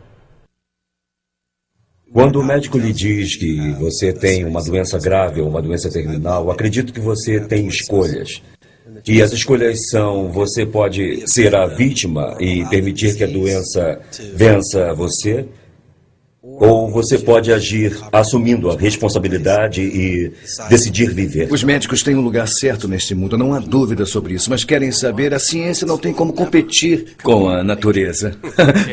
Quando o médico lhe diz que você tem uma doença grave ou uma doença terminal, acredito que você tem escolhas. E as escolhas são: você pode ser a vítima e permitir que a doença vença você, Ou você pode agir assumindo a responsabilidade e decidir viver. Os médicos têm um lugar certo neste mundo, não há dúvida sobre isso, mas querem saber, a ciência não tem como competir com a natureza.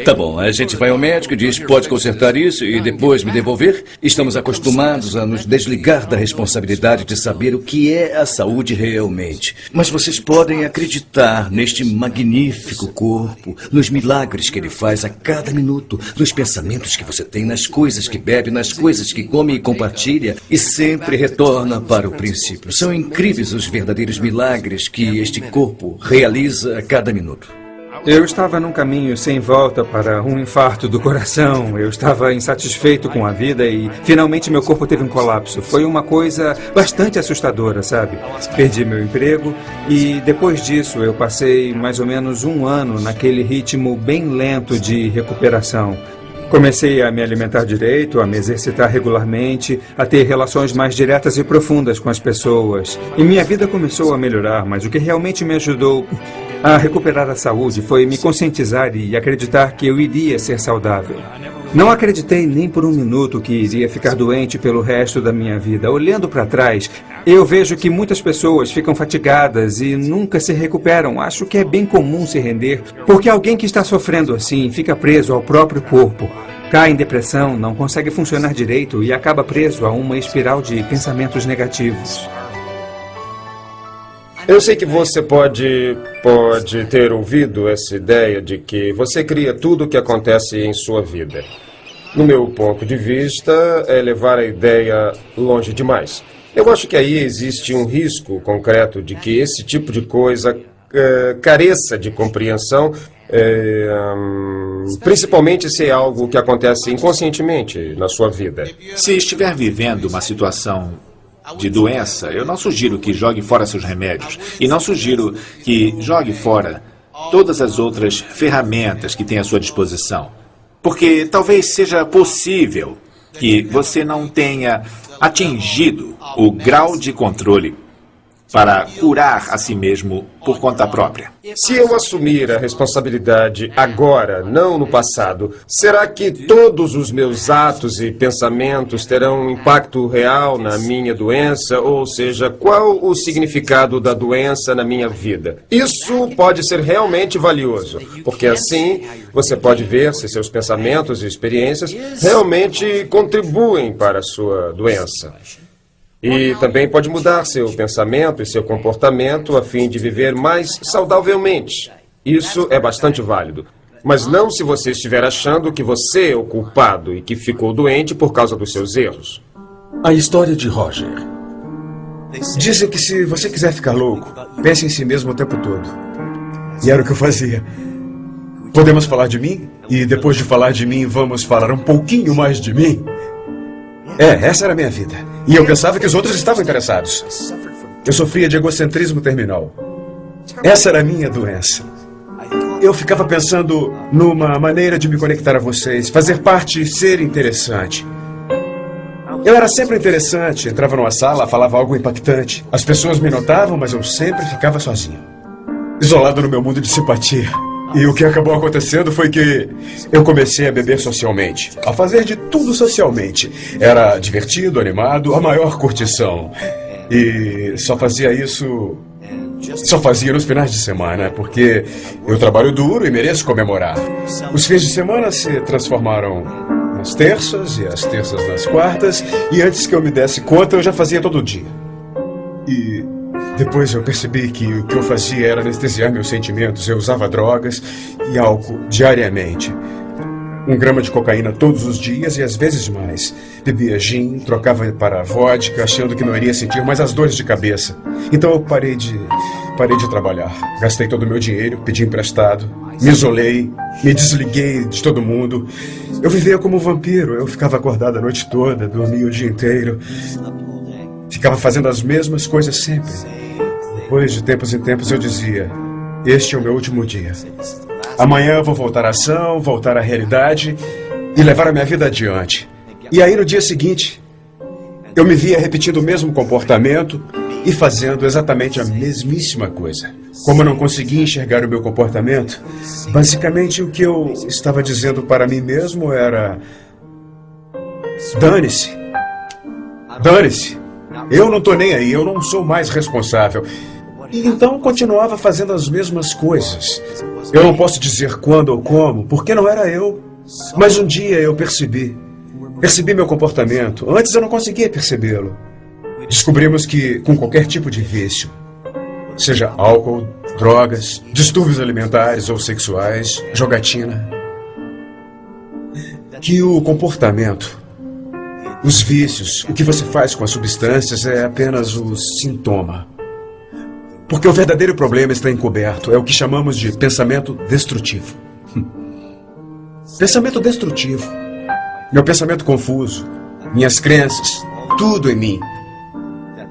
Tá bom, a gente vai ao médico e diz, pode consertar isso e depois me devolver? Estamos acostumados a nos desligar da responsabilidade de saber o que é a saúde realmente. Mas vocês podem acreditar neste magnífico corpo, nos milagres que ele faz a cada minuto, nos pensamentos que você tem, nas coisas que bebe, nas coisas que come e compartilha, e sempre retorna para o princípio. São incríveis os verdadeiros milagres que este corpo realiza a cada minuto. Eu estava num caminho sem volta para um infarto do coração. Eu estava insatisfeito com a vida e finalmente meu corpo teve um colapso. Foi uma coisa bastante assustadora, sabe? Perdi meu emprego e depois disso eu passei mais ou menos um ano naquele ritmo bem lento de recuperação. Comecei a me alimentar direito, a me exercitar regularmente, a ter relações mais diretas e profundas com as pessoas. E minha vida começou a melhorar, mas o que realmente me ajudou a recuperar a saúde foi me conscientizar e acreditar que eu iria ser saudável. Não acreditei nem por um minuto que iria ficar doente pelo resto da minha vida. Olhando para trás, eu vejo que muitas pessoas ficam fatigadas e nunca se recuperam. Acho que é bem comum se render, porque alguém que está sofrendo assim fica preso ao próprio corpo. Cai em depressão, não consegue funcionar direito e acaba preso a uma espiral de pensamentos negativos. Eu sei que você pode ter ouvido essa ideia de que você cria tudo o que acontece em sua vida. No meu ponto de vista, é levar a ideia longe demais. Eu acho que aí existe um risco concreto de que esse tipo de coisa careça de compreensão, principalmente se é algo que acontece inconscientemente na sua vida. Se estiver vivendo uma situação de doença, eu não sugiro que jogue fora seus remédios e não sugiro que jogue fora todas as outras ferramentas que tem à sua disposição. Porque talvez seja possível que você não tenha atingido o grau de controle para curar a si mesmo por conta própria. Se eu assumir a responsabilidade agora, não no passado, será que todos os meus atos e pensamentos terão um impacto real na minha doença? Ou seja, qual o significado da doença na minha vida? Isso pode ser realmente valioso, porque assim você pode ver se seus pensamentos e experiências realmente contribuem para a sua doença. E também pode mudar seu pensamento e seu comportamento a fim de viver mais saudavelmente. Isso é bastante válido. Mas não se você estiver achando que você é o culpado e que ficou doente por causa dos seus erros. A história de Roger. Dizem que se você quiser ficar louco, pense em si mesmo o tempo todo. E era o que eu fazia. Podemos falar de mim? E depois de falar de mim, vamos falar um pouquinho mais de mim? Essa era a minha vida. E eu pensava que os outros estavam interessados. Eu sofria de egocentrismo terminal. Essa era a minha doença. Eu ficava pensando numa maneira de me conectar a vocês, fazer parte e ser interessante. Eu era sempre interessante, entrava numa sala, falava algo impactante. As pessoas me notavam, mas eu sempre ficava sozinho. Isolado no meu mundo de simpatia. E o que acabou acontecendo foi que eu comecei a beber socialmente, a fazer de tudo socialmente. Era divertido, animado, a maior curtição. E só fazia nos finais de semana, porque eu trabalho duro e mereço comemorar. Os fins de semana se transformaram nas terças e as terças nas quartas, e antes que eu me desse conta, eu já fazia todo dia. E depois eu percebi que o que eu fazia era anestesiar meus sentimentos. Eu usava drogas e álcool diariamente. 1 grama de cocaína todos os dias e às vezes mais. Bebia gin, trocava para vodka, achando que não iria sentir mais as dores de cabeça. Então eu parei de trabalhar. Gastei todo o meu dinheiro, pedi emprestado, me isolei, me desliguei de todo mundo. Eu vivia como um vampiro. Eu ficava acordado a noite toda, dormia o dia inteiro. Ficava fazendo as mesmas coisas sempre. Depois de tempos em tempos eu dizia, este é o meu último dia. Amanhã eu vou voltar à ação, voltar à realidade e levar a minha vida adiante. E aí no dia seguinte, eu me via repetindo o mesmo comportamento e fazendo exatamente a mesmíssima coisa. Como eu não conseguia enxergar o meu comportamento, basicamente o que eu estava dizendo para mim mesmo era: Dane-se. Dane-se. Eu não tô nem aí, eu não sou mais responsável. E então continuava fazendo as mesmas coisas. Eu não posso dizer quando ou como, porque não era eu. Mas um dia eu percebi meu comportamento. Antes eu não conseguia percebê-lo. Descobrimos que com qualquer tipo de vício, seja álcool, drogas, distúrbios alimentares ou sexuais, jogatina, que o comportamento, os vícios, o que você faz com as substâncias é apenas o sintoma. Porque o verdadeiro problema está encoberto. É o que chamamos de pensamento destrutivo. Pensamento destrutivo. Meu pensamento confuso, minhas crenças, tudo em mim.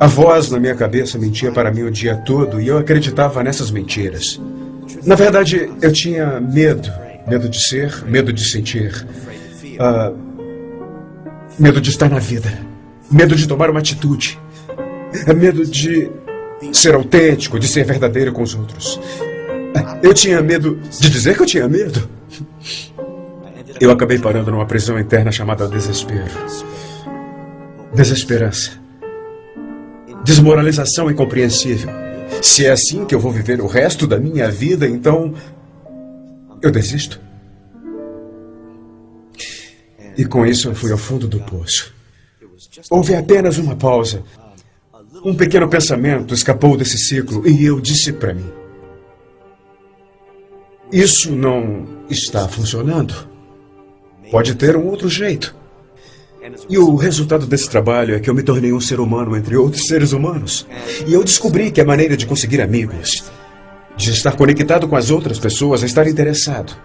A voz na minha cabeça mentia para mim o dia todo e eu acreditava nessas mentiras. Na verdade, eu tinha medo. Medo de ser, medo de sentir. Medo de estar na vida. Medo de tomar uma atitude. Medo de ser autêntico, de ser verdadeiro com os outros. Eu tinha medo de dizer que eu tinha medo. Eu acabei parando numa prisão interna chamada desespero. Desesperança. Desmoralização incompreensível. Se é assim que eu vou viver o resto da minha vida, então eu desisto. E com isso eu fui ao fundo do poço. Houve apenas uma pausa. Um pequeno pensamento escapou desse ciclo e eu disse para mim: isso não está funcionando. Pode ter um outro jeito. E o resultado desse trabalho é que eu me tornei um ser humano entre outros seres humanos. E eu descobri que a maneira de conseguir amigos, de estar conectado com as outras pessoas, é estar interessado.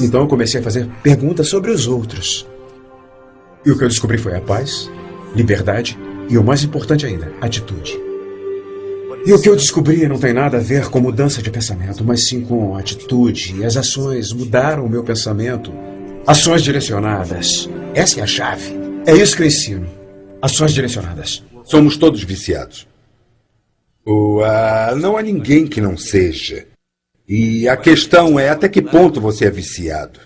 Então eu comecei a fazer perguntas sobre os outros. E o que eu descobri foi a paz, liberdade e, o mais importante ainda, atitude. E o que eu descobri não tem nada a ver com mudança de pensamento, mas sim com atitude. E as ações mudaram o meu pensamento. Ações direcionadas. Essa é a chave. É isso que eu ensino. Ações direcionadas. Somos todos viciados. Não há ninguém que não seja. E a questão é até que ponto você é viciado.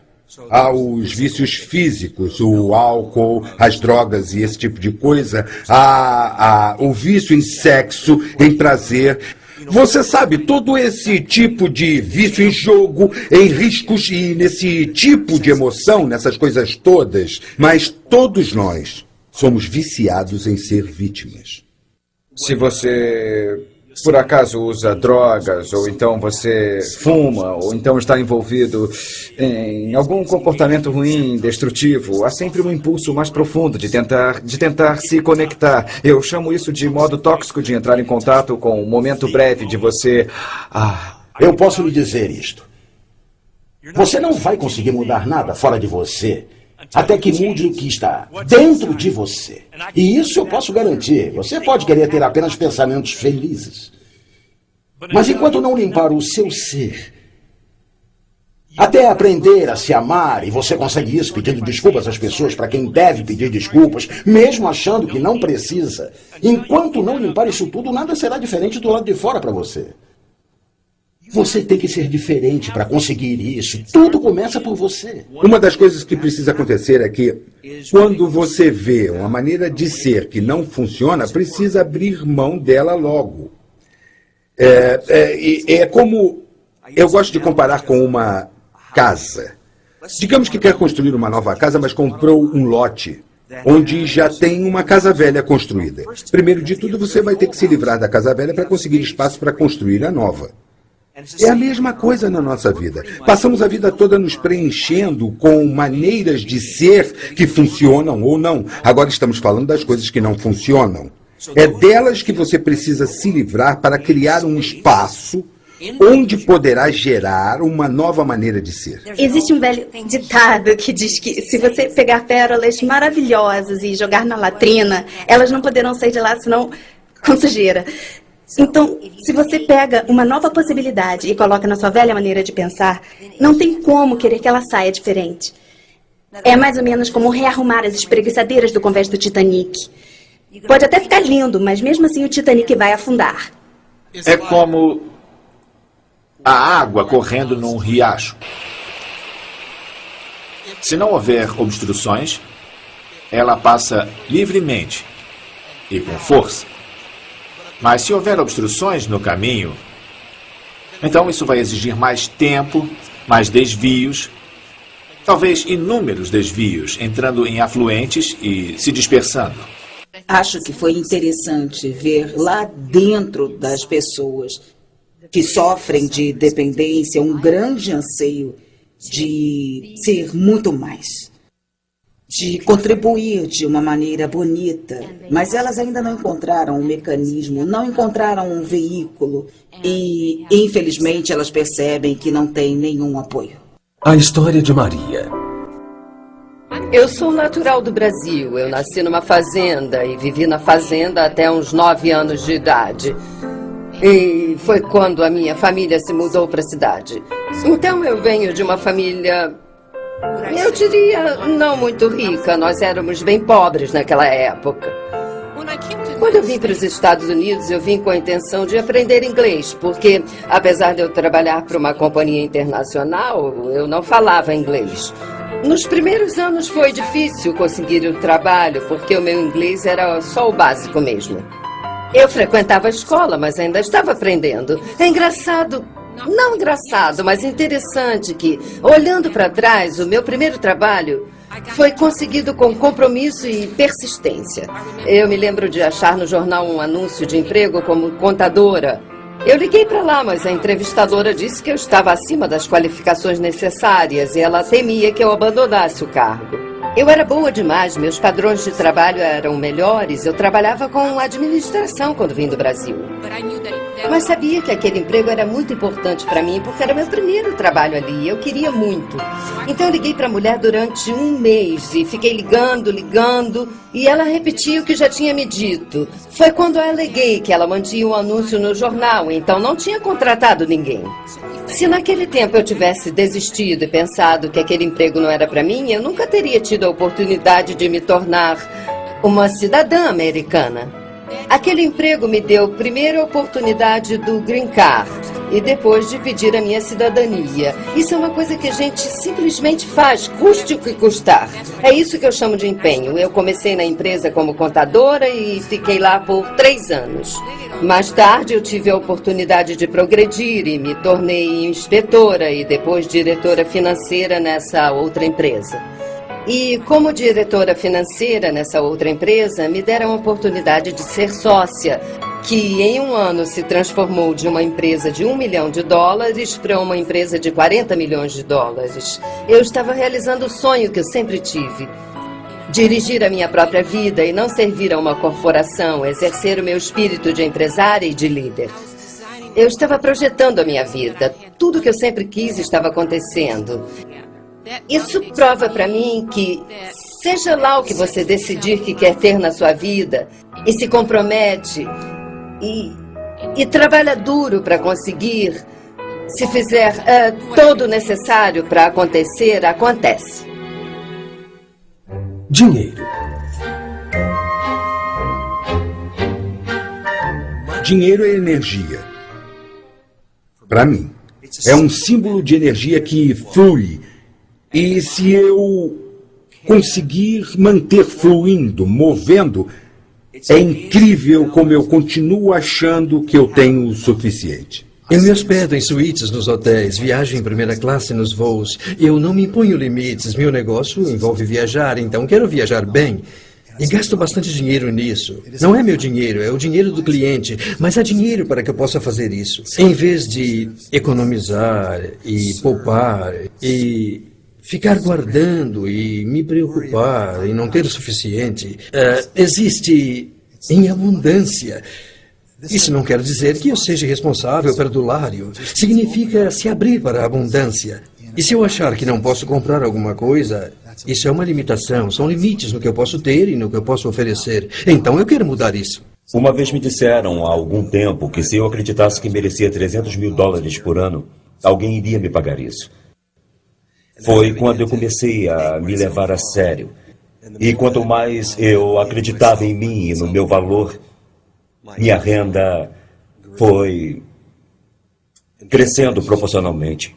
Há os vícios físicos, o álcool, as drogas e esse tipo de coisa. Há o vício em sexo, em prazer. Você sabe, todo esse tipo de vício em jogo, em riscos e nesse tipo de emoção, nessas coisas todas. Mas todos nós somos viciados em ser vítimas. Se você, por acaso, usa drogas, ou então você fuma, ou então está envolvido em algum comportamento ruim, destrutivo, há sempre um impulso mais profundo de tentar se conectar. Eu chamo isso de modo tóxico de entrar em contato com um momento breve de você... Eu posso lhe dizer isto. Você não vai conseguir mudar nada fora de você até que mude o que está dentro de você. E isso eu posso garantir. Você pode querer ter apenas pensamentos felizes. Mas enquanto não limpar o seu ser, até aprender a se amar, e você consegue isso pedindo desculpas às pessoas para quem deve pedir desculpas, mesmo achando que não precisa, enquanto não limpar isso tudo, nada será diferente do lado de fora para você. Você tem que ser diferente para conseguir isso. Tudo começa por você. Uma das coisas que precisa acontecer é que, quando você vê uma maneira de ser que não funciona, precisa abrir mão dela logo. É como... Eu gosto de comparar com uma casa. Digamos que quer construir uma nova casa, mas comprou um lote onde já tem uma casa velha construída. Primeiro de tudo, você vai ter que se livrar da casa velha para conseguir espaço para construir a nova. É a mesma coisa na nossa vida. Passamos a vida toda nos preenchendo com maneiras de ser que funcionam ou não. Agora estamos falando das coisas que não funcionam. É delas que você precisa se livrar para criar um espaço onde poderá gerar uma nova maneira de ser. Existe um velho ditado que diz que se você pegar pérolas maravilhosas e jogar na latrina, elas não poderão sair de lá senão com sujeira. Então, se você pega uma nova possibilidade e coloca na sua velha maneira de pensar, não tem como querer que ela saia diferente. É mais ou menos como rearrumar as espreguiçadeiras do convés do Titanic. Pode até ficar lindo, mas mesmo assim o Titanic vai afundar. É como a água correndo num riacho. Se não houver obstruções, ela passa livremente e com força. Mas se houver obstruções no caminho, então isso vai exigir mais tempo, mais desvios, talvez inúmeros desvios, entrando em afluentes e se dispersando. Acho que foi interessante ver lá dentro das pessoas que sofrem de dependência um grande anseio de ser muito mais, de contribuir de uma maneira bonita, mas elas ainda não encontraram um mecanismo, não encontraram um veículo e, infelizmente, elas percebem que não têm nenhum apoio. A história de Maria. Eu sou natural do Brasil. Eu nasci numa fazenda e vivi na fazenda até uns 9 anos de idade. E foi quando a minha família se mudou para a cidade. Então eu venho de uma família, eu diria, não muito rica. Nós éramos bem pobres naquela época. Quando eu vim para os Estados Unidos, eu vim com a intenção de aprender inglês, porque, apesar de eu trabalhar para uma companhia internacional, eu não falava inglês. Nos primeiros anos foi difícil conseguir o trabalho, porque o meu inglês era só o básico mesmo. Eu frequentava a escola, mas ainda estava aprendendo. É engraçado, não engraçado, mas interessante que, olhando para trás, o meu primeiro trabalho foi conseguido com compromisso e persistência. Eu me lembro de achar no jornal um anúncio de emprego como contadora. Eu liguei para lá, mas a entrevistadora disse que eu estava acima das qualificações necessárias e ela temia que eu abandonasse o cargo. Eu era boa demais, meus padrões de trabalho eram melhores, eu trabalhava com administração quando vim do Brasil. Mas sabia que aquele emprego era muito importante para mim, porque era meu primeiro trabalho ali, eu queria muito. Então eu liguei para a mulher durante um mês e fiquei ligando, e ela repetia o que já tinha me dito. Foi quando eu aleguei que ela mantinha um anúncio no jornal, então não tinha contratado ninguém. Se naquele tempo eu tivesse desistido e pensado que aquele emprego não era para mim, eu nunca teria tido a oportunidade de me tornar uma cidadã americana. Aquele emprego me deu primeiro a oportunidade do Green Card e depois de pedir a minha cidadania. Isso é uma coisa que a gente simplesmente faz, custe o que custar. É isso que eu chamo de empenho. Eu comecei na empresa como contadora e fiquei lá por 3 anos. Mais tarde eu tive a oportunidade de progredir e me tornei inspetora e depois diretora financeira nessa outra empresa. E como diretora financeira nessa outra empresa, me deram a oportunidade de ser sócia, que em um ano se transformou de uma empresa de $1 milhão para uma empresa de $40 milhões. Eu estava realizando o sonho que eu sempre tive. Dirigir a minha própria vida e não servir a uma corporação, exercer o meu espírito de empresária e de líder. Eu estava projetando a minha vida. Tudo que eu sempre quis estava acontecendo. Isso prova para mim que, seja lá o que você decidir que quer ter na sua vida, e se compromete, e trabalha duro para conseguir, se fizer todo o necessário para acontecer, acontece. Dinheiro. Dinheiro é energia. Para mim, é um símbolo de energia que flui. E se eu conseguir manter fluindo, movendo, é incrível como eu continuo achando que eu tenho o suficiente. Eu me hospedo em suítes nos hotéis, viajo em primeira classe nos voos. Eu não me imponho limites, meu negócio envolve viajar, então quero viajar bem. E gasto bastante dinheiro nisso. Não é meu dinheiro, é o dinheiro do cliente, mas há dinheiro para que eu possa fazer isso. Em vez de economizar e poupar e ficar guardando e me preocupar em não ter o suficiente, existe em abundância. Isso não quer dizer que eu seja responsável perdulário. Significa se abrir para a abundância. E se eu achar que não posso comprar alguma coisa, isso é uma limitação. São limites no que eu posso ter e no que eu posso oferecer. Então eu quero mudar isso. Uma vez me disseram há algum tempo que se eu acreditasse que merecia $300 mil por ano, alguém iria me pagar isso. Foi quando eu comecei a me levar a sério. E quanto mais eu acreditava em mim e no meu valor, minha renda foi crescendo proporcionalmente.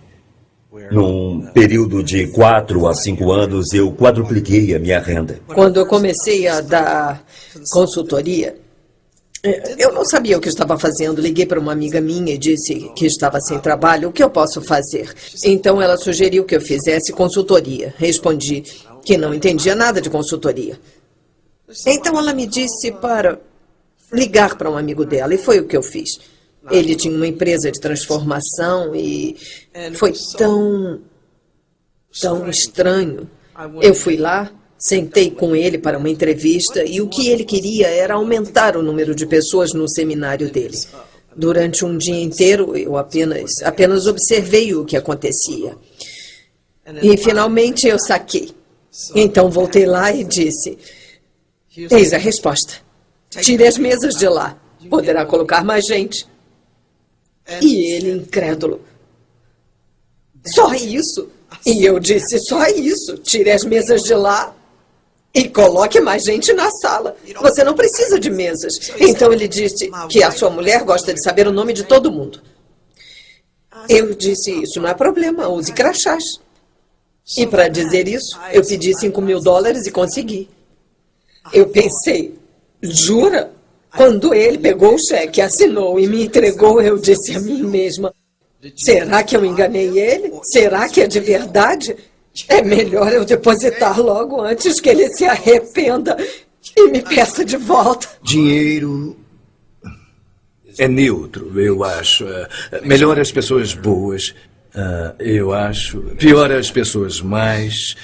Num período de 4 a 5 anos, eu quadrupliquei a minha renda. Quando eu comecei a dar consultoria, eu não sabia o que estava fazendo. Liguei para uma amiga minha e disse que estava sem trabalho. O que eu posso fazer? Então ela sugeriu que eu fizesse consultoria. Respondi que não entendia nada de consultoria. Então ela me disse para ligar para um amigo dela, e foi o que eu fiz. Ele tinha uma empresa de transformação e foi tão estranho. Eu fui lá, sentei com ele para uma entrevista e o que ele queria era aumentar o número de pessoas no seminário dele. Durante um dia inteiro, eu apenas observei o que acontecia. E finalmente eu saquei. Então voltei lá e disse: eis a resposta. Tire as mesas de lá. Poderá colocar mais gente. E ele, incrédulo: só isso? E eu disse: só isso. Tire as mesas de lá e coloque mais gente na sala. Você não precisa de mesas. Então ele disse que a sua mulher gosta de saber o nome de todo mundo. Eu disse: isso não é problema, use crachás. E para dizer isso, eu pedi $5.000 e consegui. Eu pensei: jura? Quando ele pegou o cheque, assinou e me entregou, eu disse a mim mesma: será que eu enganei ele? Será que é de verdade? É melhor eu depositar logo antes que ele se arrependa e me peça de volta. Dinheiro é neutro, eu acho. Melhora as pessoas boas, eu acho. Piora as pessoas mais.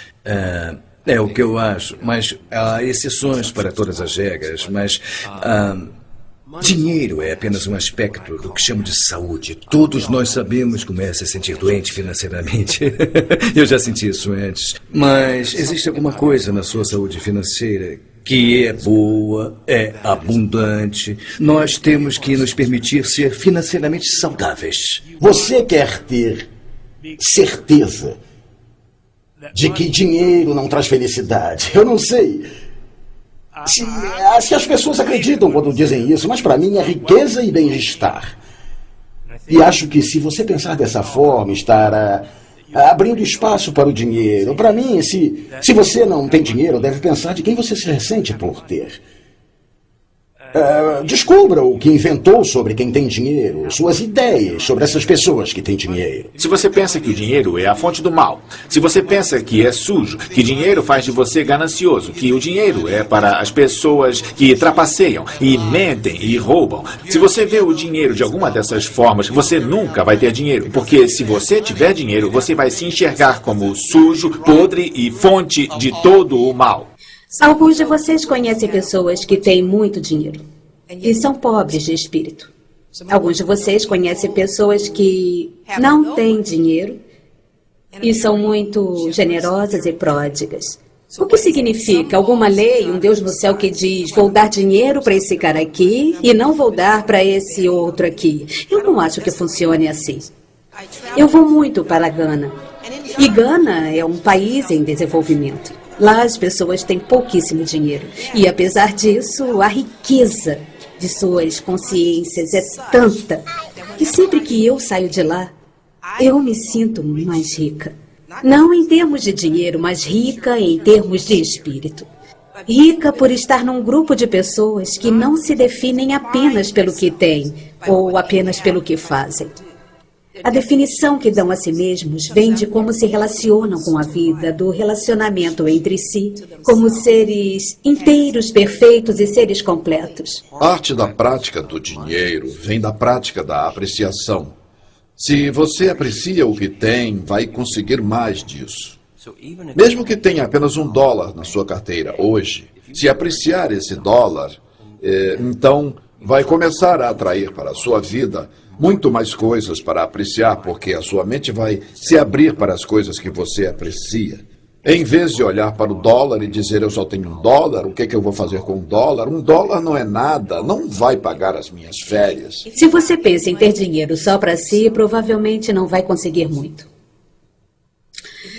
É o que eu acho, mas há exceções para todas as regras, mas dinheiro é apenas um aspecto do que chamo de saúde. Todos nós sabemos como é se sentir doente financeiramente. Eu já senti isso antes. Mas existe alguma coisa na sua saúde financeira que é boa, é abundante. Nós temos que nos permitir ser financeiramente saudáveis. Você quer ter certeza de que dinheiro não traz felicidade? Eu não sei se as pessoas acreditam quando dizem isso, mas para mim é riqueza e bem-estar. E acho que se você pensar dessa forma, estar abrindo espaço para o dinheiro. Para mim, se você não tem dinheiro, deve pensar de quem você se ressente por ter. Descubra o que inventou sobre quem tem dinheiro, suas ideias sobre essas pessoas que têm dinheiro. Se você pensa que o dinheiro é a fonte do mal, se você pensa que é sujo, que dinheiro faz de você ganancioso, que o dinheiro é para as pessoas que trapaceiam e mentem e roubam, se você vê o dinheiro de alguma dessas formas, você nunca vai ter dinheiro, porque se você tiver dinheiro, você vai se enxergar como sujo, podre e fonte de todo o mal. Alguns de vocês conhecem pessoas que têm muito dinheiro e são pobres de espírito. Alguns de vocês conhecem pessoas que não têm dinheiro e são muito generosas e pródigas. O que significa? Alguma lei, um Deus no céu que diz: vou dar dinheiro para esse cara aqui e não vou dar para esse outro aqui. Eu não acho que funcione assim. Eu vou muito para Gana. E Gana é um país em desenvolvimento. Lá as pessoas têm pouquíssimo dinheiro. E apesar disso, a riqueza de suas consciências é tanta que sempre que eu saio de lá, eu me sinto mais rica. Não em termos de dinheiro, mas rica em termos de espírito. Rica por estar num grupo de pessoas que não se definem apenas pelo que têm ou apenas pelo que fazem. A definição que dão a si mesmos vem de como se relacionam com a vida, do relacionamento entre si, como seres inteiros, perfeitos e seres completos. Parte da prática do dinheiro vem da prática da apreciação. Se você aprecia o que tem, vai conseguir mais disso. Mesmo que tenha apenas $1 na sua carteira hoje, se apreciar esse dólar, então vai começar a atrair para a sua vida muito mais coisas para apreciar, porque a sua mente vai se abrir para as coisas que você aprecia. Em vez de olhar para o dólar e dizer: eu só tenho $1, o que é que eu vou fazer com $1? $1 não é nada, não vai pagar as minhas férias. Se você pensa em ter dinheiro só para si, provavelmente não vai conseguir muito.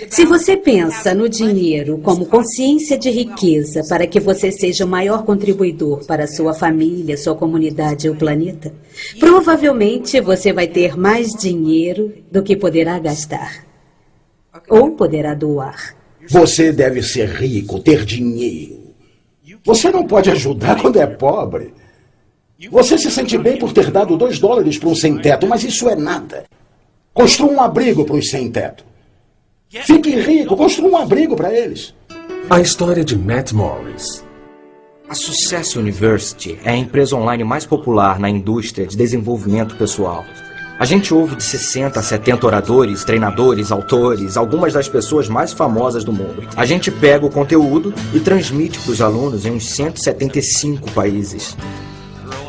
Se você pensa no dinheiro como consciência de riqueza para que você seja o maior contribuidor para a sua família, sua comunidade e o planeta, provavelmente você vai ter mais dinheiro do que poderá gastar. Ou poderá doar. Você deve ser rico, ter dinheiro. Você não pode ajudar quando é pobre. Você se sente bem por ter dado $2 para um sem-teto, mas isso é nada. Construa um abrigo para os sem-teto. Fique rico, construa um abrigo para eles. A história de Matt Morris. A Success University é a empresa online mais popular na indústria de desenvolvimento pessoal. A gente ouve de 60 a 70 oradores, treinadores, autores, algumas das pessoas mais famosas do mundo. A gente pega o conteúdo e transmite para os alunos em uns 175 países.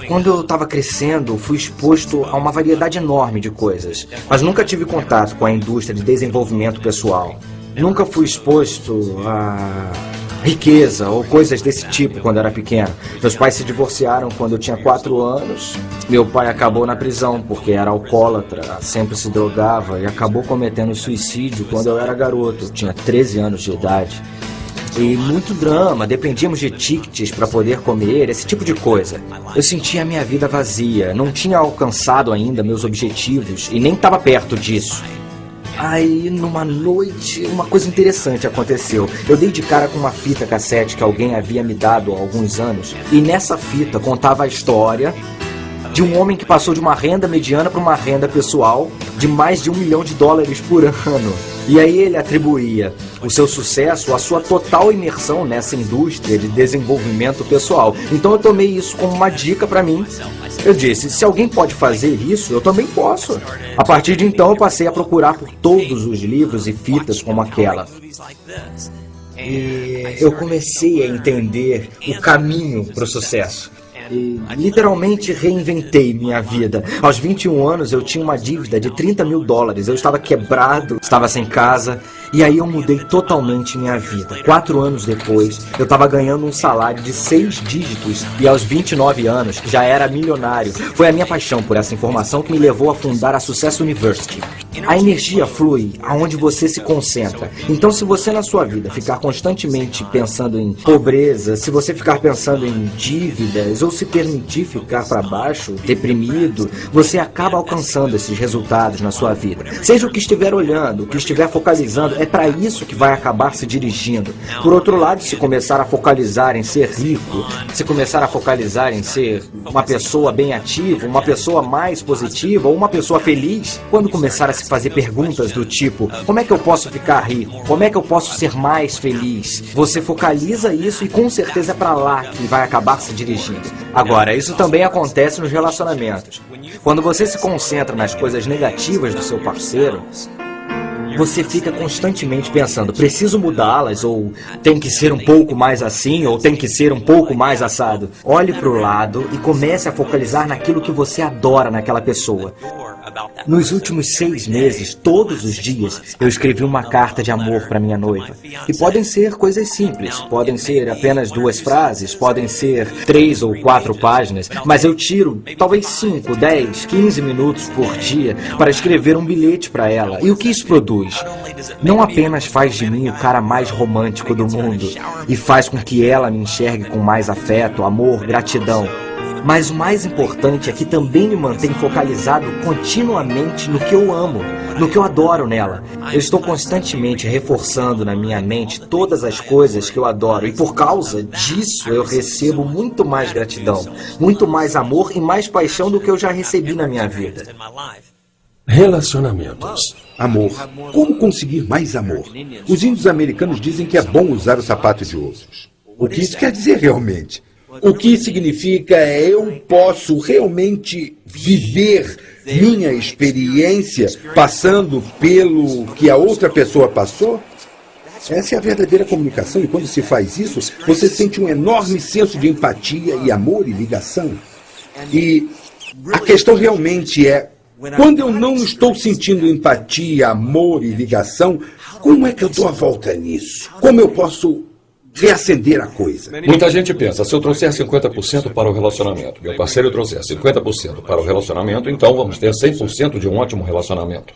Quando eu estava crescendo, fui exposto a uma variedade enorme de coisas, mas nunca tive contato com a indústria de desenvolvimento pessoal. Nunca fui exposto a riqueza ou coisas desse tipo quando era pequeno. Meus pais se divorciaram quando eu tinha 4 anos. Meu pai acabou na prisão porque era alcoólatra, sempre se drogava e acabou cometendo suicídio quando eu era garoto. Eu tinha 13 anos de idade. E muito drama, dependíamos de tickets para poder comer, esse tipo de coisa. Eu sentia a minha vida vazia, não tinha alcançado ainda meus objetivos e nem estava perto disso. Aí, numa noite, uma coisa interessante aconteceu. Eu dei de cara com uma fita cassete que alguém havia me dado há alguns anos. E nessa fita contava a história de um homem que passou de uma renda mediana para uma renda pessoal de mais de $1 milhão por ano. E aí ele atribuía o seu sucesso à sua total imersão nessa indústria de desenvolvimento pessoal. Então eu tomei isso como uma dica para mim. Eu disse, se alguém pode fazer isso, eu também posso. A partir de então eu passei a procurar por todos os livros e fitas como aquela. E eu comecei a entender o caminho para o sucesso. E literalmente reinventei minha vida. Aos 21 anos eu tinha uma dívida de $30 mil. Eu estava quebrado, estava sem casa. E aí eu mudei totalmente minha vida. 4 anos depois, eu estava ganhando um salário de 6 dígitos. E aos 29 anos, já era milionário. Foi a minha paixão por essa informação que me levou a fundar a Success University. A energia flui aonde você se concentra. Então, se você na sua vida ficar constantemente pensando em pobreza, se você ficar pensando em dívidas, ou se permitir ficar para baixo, deprimido, você acaba alcançando esses resultados na sua vida. Seja o que estiver olhando, o que estiver focalizando, é para isso que vai acabar se dirigindo. Por outro lado, se começar a focalizar em ser rico, se começar a focalizar em ser uma pessoa bem ativa, uma pessoa mais positiva, ou uma pessoa feliz, quando começar a se fazer perguntas do tipo, como é que eu posso ficar rico? Como é que eu posso ser mais feliz? Você focaliza isso e com certeza é para lá que vai acabar se dirigindo. Agora, isso também acontece nos relacionamentos. Quando você se concentra nas coisas negativas do seu parceiro, você fica constantemente pensando, preciso mudá-las, ou tem que ser um pouco mais assim, ou tem que ser um pouco mais assado. Olhe para o lado e comece a focalizar naquilo que você adora naquela pessoa. Nos últimos 6 meses, todos os dias, eu escrevi uma carta de amor para minha noiva. E podem ser coisas simples, podem ser apenas 2 frases, podem ser 3 ou 4 páginas, mas eu tiro talvez 5, 10, 15 minutos por dia para escrever um bilhete para ela. E o que isso produz? Não apenas faz de mim o cara mais romântico do mundo e faz com que ela me enxergue com mais afeto, amor, gratidão. Mas o mais importante é que também me mantém focalizado continuamente no que eu amo, no que eu adoro nela. Eu estou constantemente reforçando na minha mente todas as coisas que eu adoro e por causa disso eu recebo muito mais gratidão, muito mais amor e mais paixão do que eu já recebi na minha vida. Relacionamentos. Amor. Como conseguir mais amor? Os índios americanos dizem que é bom usar o sapato de outros. O que isso quer dizer realmente? O que significa é eu posso realmente viver minha experiência passando pelo que a outra pessoa passou? Essa é a verdadeira comunicação e quando se faz isso, você sente um enorme senso de empatia e amor e ligação. E a questão realmente é, quando eu não estou sentindo empatia, amor e ligação, como é que eu dou a volta nisso? Como eu posso reacender a coisa? Muita gente pensa, se eu trouxer 50% para o relacionamento, meu parceiro trouxer 50% para o relacionamento, então vamos ter 100% de um ótimo relacionamento.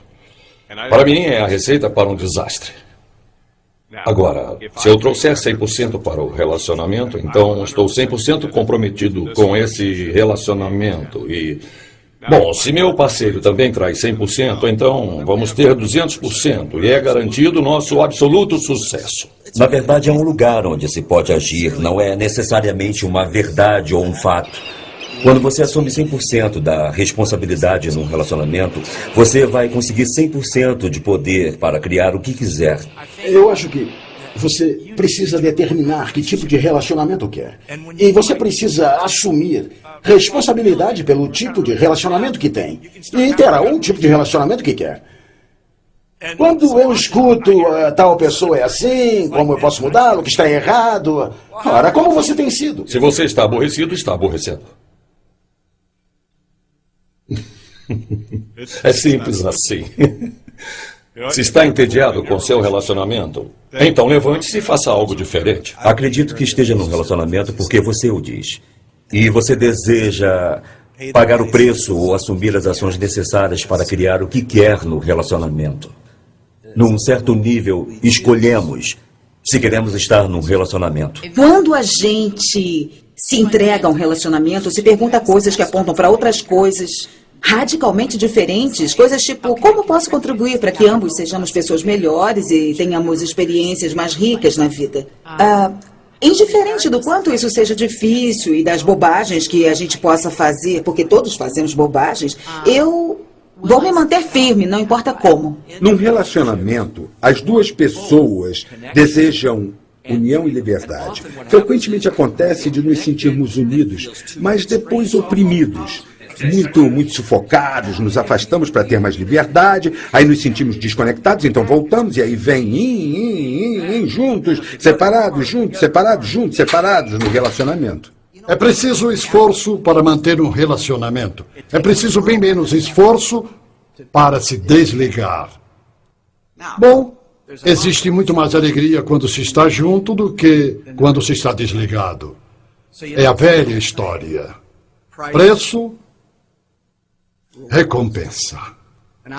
Para mim é a receita para um desastre. Agora, se eu trouxer 100% para o relacionamento, então estou 100% comprometido com esse relacionamento e Bom, se meu parceiro também traz 100%, então vamos ter 200% e é garantido nosso absoluto sucesso. Na verdade, é um lugar onde se pode agir, não é necessariamente uma verdade ou um fato. Quando você assume 100% da responsabilidade num relacionamento, você vai conseguir 100% de poder para criar o que quiser. Eu acho que você precisa determinar que tipo de relacionamento quer. E você precisa assumir responsabilidade pelo tipo de relacionamento que tem. E terá um tipo de relacionamento que quer. Quando eu escuto tal pessoa é assim, como eu posso mudá-lo, que está errado. Ora, como você tem sido? Se você está aborrecido, está aborrecendo. É simples assim. Se está entediado com seu relacionamento, então levante-se e faça algo diferente. Acredito que esteja num relacionamento porque você o diz. E você deseja pagar o preço ou assumir as ações necessárias para criar o que quer no relacionamento. Num certo nível, escolhemos se queremos estar num relacionamento. Quando a gente se entrega a um relacionamento, se pergunta coisas que apontam para outras coisas radicalmente diferentes, coisas tipo, como posso contribuir para que ambos sejamos pessoas melhores e tenhamos experiências mais ricas na vida? Indiferente do quanto isso seja difícil e das bobagens que a gente possa fazer, porque todos fazemos bobagens, eu vou me manter firme, não importa como. Num relacionamento, as duas pessoas desejam união e liberdade. Frequentemente acontece de nos sentirmos unidos, mas depois oprimidos. Muito sufocados, nos afastamos para ter mais liberdade, aí nos sentimos desconectados, então voltamos e aí vem juntos, separados, separados no relacionamento. É preciso esforço para manter um relacionamento. É preciso bem menos esforço para se desligar. Bom, existe muito mais alegria quando se está junto do que quando se está desligado. É a velha história. Preço, recompensa.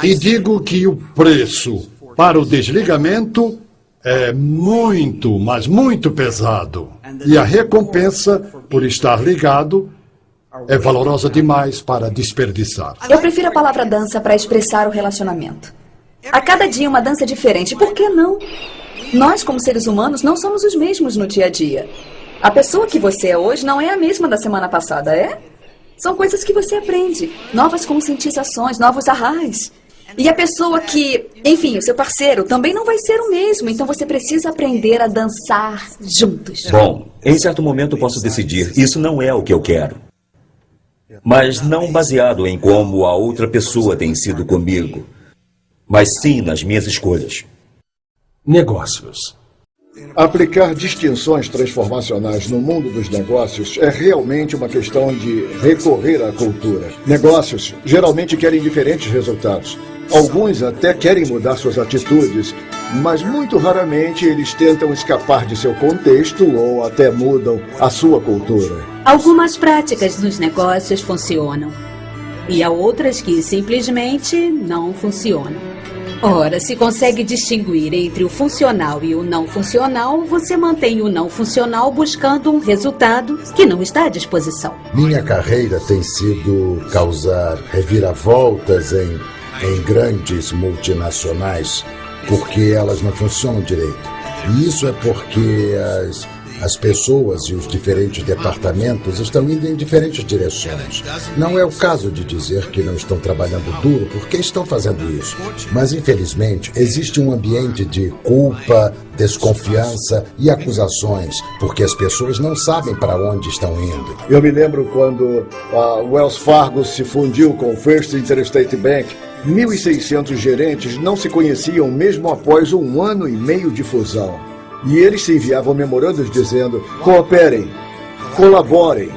E digo que o preço para o desligamento é muito, mas muito pesado. E a recompensa por estar ligado é valorosa demais para desperdiçar. Eu prefiro a palavra dança para expressar o relacionamento. A cada dia uma dança diferente, por que não? Nós, como seres humanos, não somos os mesmos no dia a dia. A pessoa que você é hoje não é a mesma da semana passada, é? São coisas que você aprende, novas conscientizações, novos arrais. E a pessoa que, enfim, o seu parceiro também não vai ser o mesmo, então você precisa aprender a dançar juntos. Bom, em certo momento posso decidir, isso não é o que eu quero. Mas não baseado em como a outra pessoa tem sido comigo, mas sim nas minhas escolhas. Negócios. Aplicar distinções transformacionais no mundo dos negócios é realmente uma questão de recorrer à cultura. Negócios geralmente querem diferentes resultados. Alguns até querem mudar suas atitudes, mas muito raramente eles tentam escapar de seu contexto ou até mudam a sua cultura. Algumas práticas nos negócios funcionam e há outras que simplesmente não funcionam. Ora, se consegue distinguir entre o funcional e o não funcional, você mantém o não funcional buscando um resultado que não está à disposição. Minha carreira tem sido causar reviravoltas em grandes multinacionais porque elas não funcionam direito. E isso é porque as pessoas e os diferentes departamentos estão indo em diferentes direções. Não é o caso de dizer que não estão trabalhando duro, porque estão fazendo isso. Mas, infelizmente, existe um ambiente de culpa, desconfiança e acusações, porque as pessoas não sabem para onde estão indo. Eu me lembro quando a Wells Fargo se fundiu com o First Interstate Bank. 1.600 gerentes não se conheciam mesmo após 1 ano e meio de fusão. E eles se enviavam memorandos dizendo, cooperem, colaborem.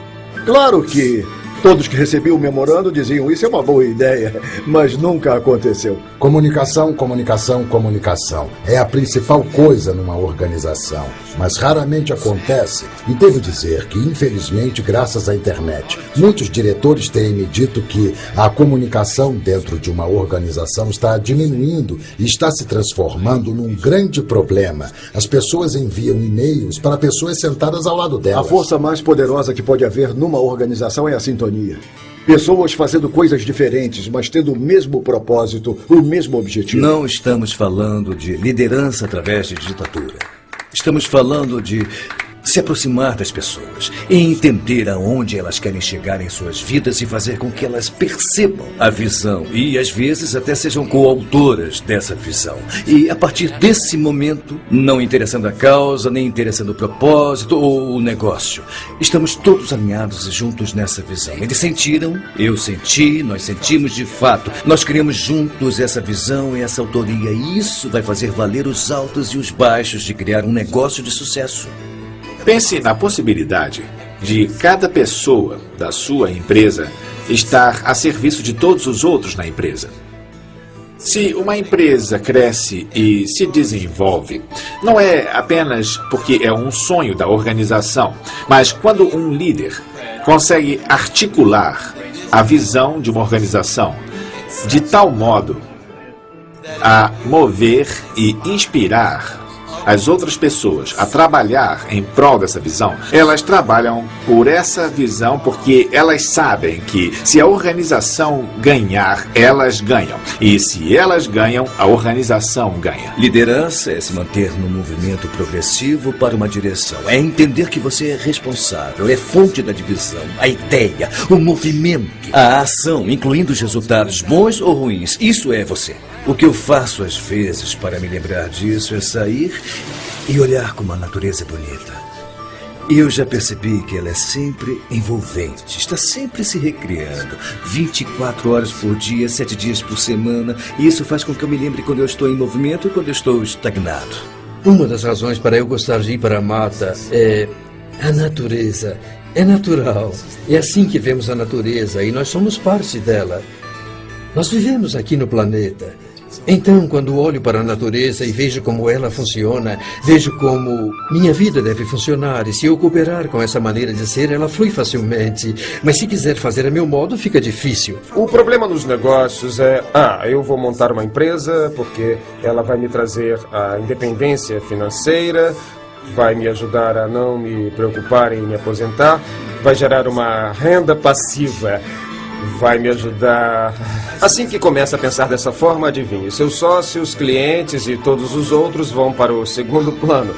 Claro que todos que recebiam o memorando diziam, isso é uma boa ideia, mas nunca aconteceu. Comunicação, comunicação, comunicação. É a principal coisa numa organização, mas raramente acontece. E devo dizer que, infelizmente, graças à internet, muitos diretores têm me dito que a comunicação dentro de uma organização está diminuindo e está se transformando num grande problema. As pessoas enviam e-mails para pessoas sentadas ao lado delas. A força mais poderosa que pode haver numa organização é a sintonia. Pessoas fazendo coisas diferentes, mas tendo o mesmo propósito, o mesmo objetivo. Não estamos falando de liderança através de ditadura. Estamos falando de se aproximar das pessoas e entender aonde elas querem chegar em suas vidas e fazer com que elas percebam a visão e, às vezes, até sejam coautoras dessa visão. E, a partir desse momento, não interessando a causa, nem interessando o propósito ou o negócio, estamos todos alinhados e juntos nessa visão. Eles sentiram, eu senti, nós sentimos de fato. Nós criamos juntos essa visão e essa autoria. E isso vai fazer valer os altos e os baixos de criar um negócio de sucesso. Pense na possibilidade de cada pessoa da sua empresa estar a serviço de todos os outros na empresa. Se uma empresa cresce e se desenvolve, não é apenas porque é um sonho da organização, mas quando um líder consegue articular a visão de uma organização de tal modo a mover e inspirar as outras pessoas a trabalhar em prol dessa visão, elas trabalham por essa visão porque elas sabem que se a organização ganhar, elas ganham. E se elas ganham, a organização ganha. Liderança é se manter no movimento progressivo para uma direção. É entender que você é responsável, é fonte da divisão, a ideia, o movimento, a ação, incluindo os resultados bons ou ruins. Isso é você. O que eu faço às vezes para me lembrar disso é sair e olhar como a natureza é bonita. E eu já percebi que ela é sempre envolvente, está sempre se recriando, 24 horas por dia, 7 dias por semana, e isso faz com que eu me lembre quando eu estou em movimento e quando eu estou estagnado. Uma das razões para eu gostar de ir para a mata é a natureza. É natural. É assim que vemos a natureza e nós somos parte dela. Nós vivemos aqui no planeta. Então, quando olho para a natureza e vejo como ela funciona, vejo como minha vida deve funcionar. E se eu cooperar com essa maneira de ser, ela flui facilmente. Mas se quiser fazer a meu modo, fica difícil. O problema nos negócios é, eu vou montar uma empresa porque ela vai me trazer a independência financeira, vai me ajudar a não me preocupar em me aposentar, vai gerar uma renda passiva. Vai me ajudar. Assim que começa a pensar dessa forma, adivinhe, seus sócios, clientes e todos os outros vão para o segundo plano.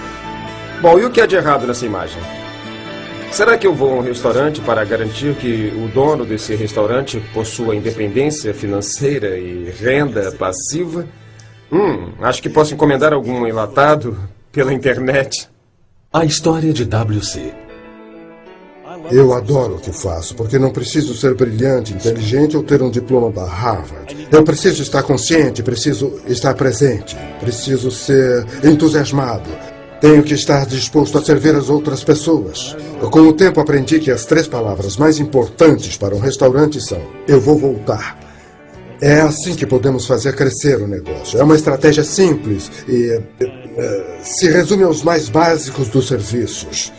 Bom, e o que há de errado nessa imagem? Será que eu vou a um restaurante para garantir que o dono desse restaurante possua independência financeira e renda passiva? Acho que posso encomendar algum enlatado pela internet. A história de WC. Eu adoro o que faço, porque não preciso ser brilhante, inteligente ou ter um diploma da Harvard. Eu preciso estar consciente, preciso estar presente, preciso ser entusiasmado. Tenho que estar disposto a servir as outras pessoas. Com o tempo aprendi que as 3 palavras mais importantes para um restaurante são: eu vou voltar. É assim que podemos fazer crescer o negócio. É uma estratégia simples e se resume aos mais básicos dos serviços.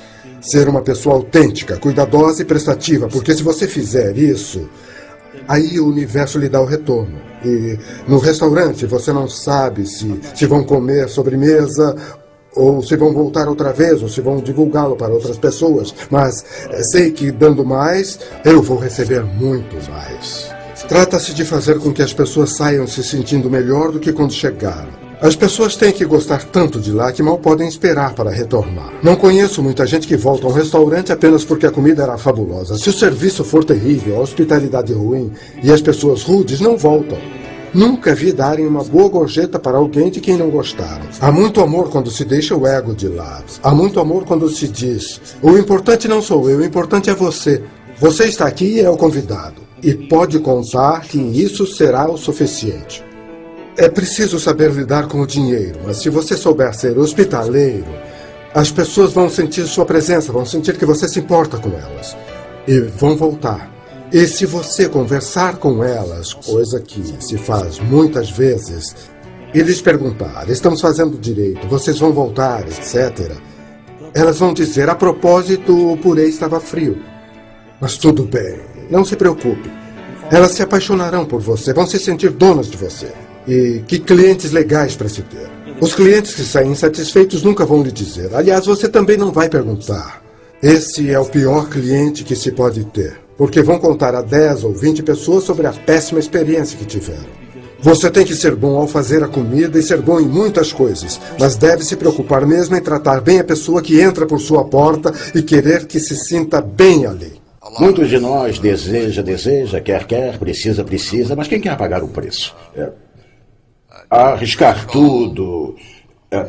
Ser uma pessoa autêntica, cuidadosa e prestativa, porque se você fizer isso, aí o universo lhe dá o retorno. E no restaurante você não sabe se vão comer sobremesa, ou se vão voltar outra vez, ou se vão divulgá-lo para outras pessoas. Mas sei que dando mais, eu vou receber muito mais. Trata-se de fazer com que as pessoas saiam se sentindo melhor do que quando chegaram. As pessoas têm que gostar tanto de lá que mal podem esperar para retornar. Não conheço muita gente que volta a um restaurante apenas porque a comida era fabulosa. Se o serviço for terrível, a hospitalidade ruim e as pessoas rudes, não voltam. Nunca vi darem uma boa gorjeta para alguém de quem não gostaram. Há muito amor quando se deixa o ego de lado. Há muito amor quando se diz: o importante não sou eu, o importante é você. Você está aqui e é o convidado. E pode contar que isso será o suficiente. É preciso saber lidar com o dinheiro, mas se você souber ser hospitaleiro, as pessoas vão sentir sua presença, vão sentir que você se importa com elas e vão voltar. E se você conversar com elas, coisa que se faz muitas vezes, e lhes perguntar: estamos fazendo direito, vocês vão voltar, etc., elas vão dizer: a propósito, o purê estava frio. Mas tudo bem, não se preocupe. Elas se apaixonarão por você, vão se sentir donas de você. E que clientes legais para se ter. Os clientes que saem insatisfeitos nunca vão lhe dizer. Aliás, você também não vai perguntar. Esse é o pior cliente que se pode ter. porque vão contar a 10 ou 20 pessoas sobre a péssima experiência que tiveram. Você tem que ser bom ao fazer a comida e ser bom em muitas coisas, mas deve se preocupar mesmo em tratar bem a pessoa que entra por sua porta e querer que se sinta bem ali. Muitos de nós deseja, quer, precisa, mas quem quer pagar o preço? Arriscar tudo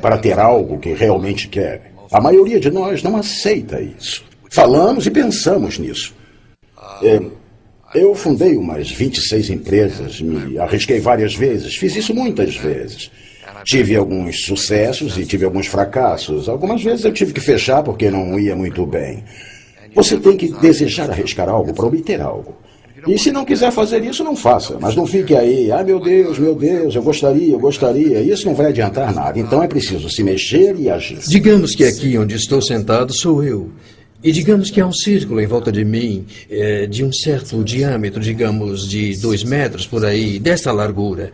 para ter algo que realmente quer. A maioria de nós não aceita isso. Falamos e pensamos nisso. Eu fundei umas 26 empresas, me arrisquei várias vezes, fiz isso muitas vezes. Tive alguns sucessos e tive alguns fracassos. Algumas vezes eu tive que fechar porque não ia muito bem. Você tem que desejar arriscar algo para obter algo. E se não quiser fazer isso, não faça. Mas não fique aí, meu Deus, eu gostaria. Isso não vai adiantar nada. Então é preciso se mexer e agir. Digamos que aqui onde estou sentado sou eu. E digamos que há um círculo em volta de mim, de um certo diâmetro, digamos, de 2 metros por aí, desta largura.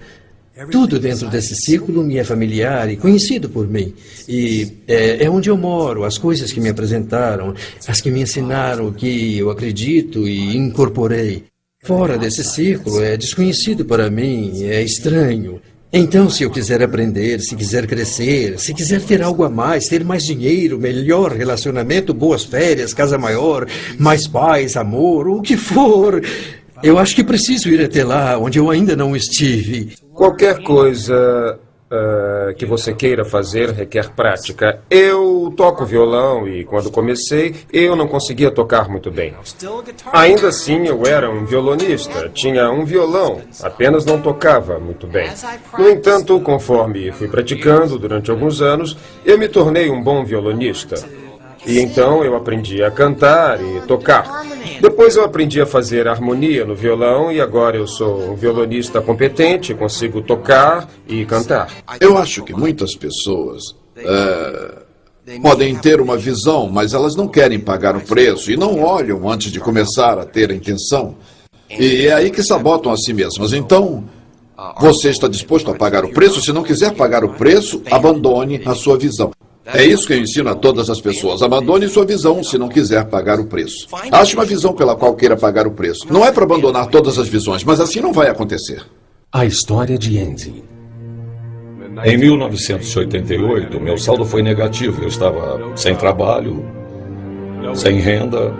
Tudo dentro desse círculo me é familiar e conhecido por mim. E é onde eu moro, as coisas que me apresentaram, as que me ensinaram, o que eu acredito e incorporei. Fora desse círculo é desconhecido para mim, é estranho. Então, se eu quiser aprender, se quiser crescer, se quiser ter algo a mais, ter mais dinheiro, melhor relacionamento, boas férias, casa maior, mais paz, amor, o que for, eu acho que preciso ir até lá, onde eu ainda não estive. Qualquer coisa que você queira fazer requer prática. Eu toco violão e quando comecei, eu não conseguia tocar muito bem. Ainda assim, eu era um violonista, tinha um violão, apenas não tocava muito bem. No entanto, conforme fui praticando durante alguns anos, eu me tornei um bom violonista. E então eu aprendi a cantar e tocar. Depois eu aprendi a fazer harmonia no violão e agora eu sou um violonista competente, consigo tocar e cantar. Eu acho que muitas pessoas podem ter uma visão, mas elas não querem pagar o preço e não olham antes de começar a ter a intenção. E é aí que sabotam a si mesmas. Então, você está disposto a pagar o preço? Se não quiser pagar o preço, abandone a sua visão. É isso que eu ensino a todas as pessoas. Abandone sua visão se não quiser pagar o preço. Ache uma visão pela qual queira pagar o preço. Não é para abandonar todas as visões, mas assim não vai acontecer. A história de Andy. Em 1988, meu saldo foi negativo. Eu estava sem trabalho, sem renda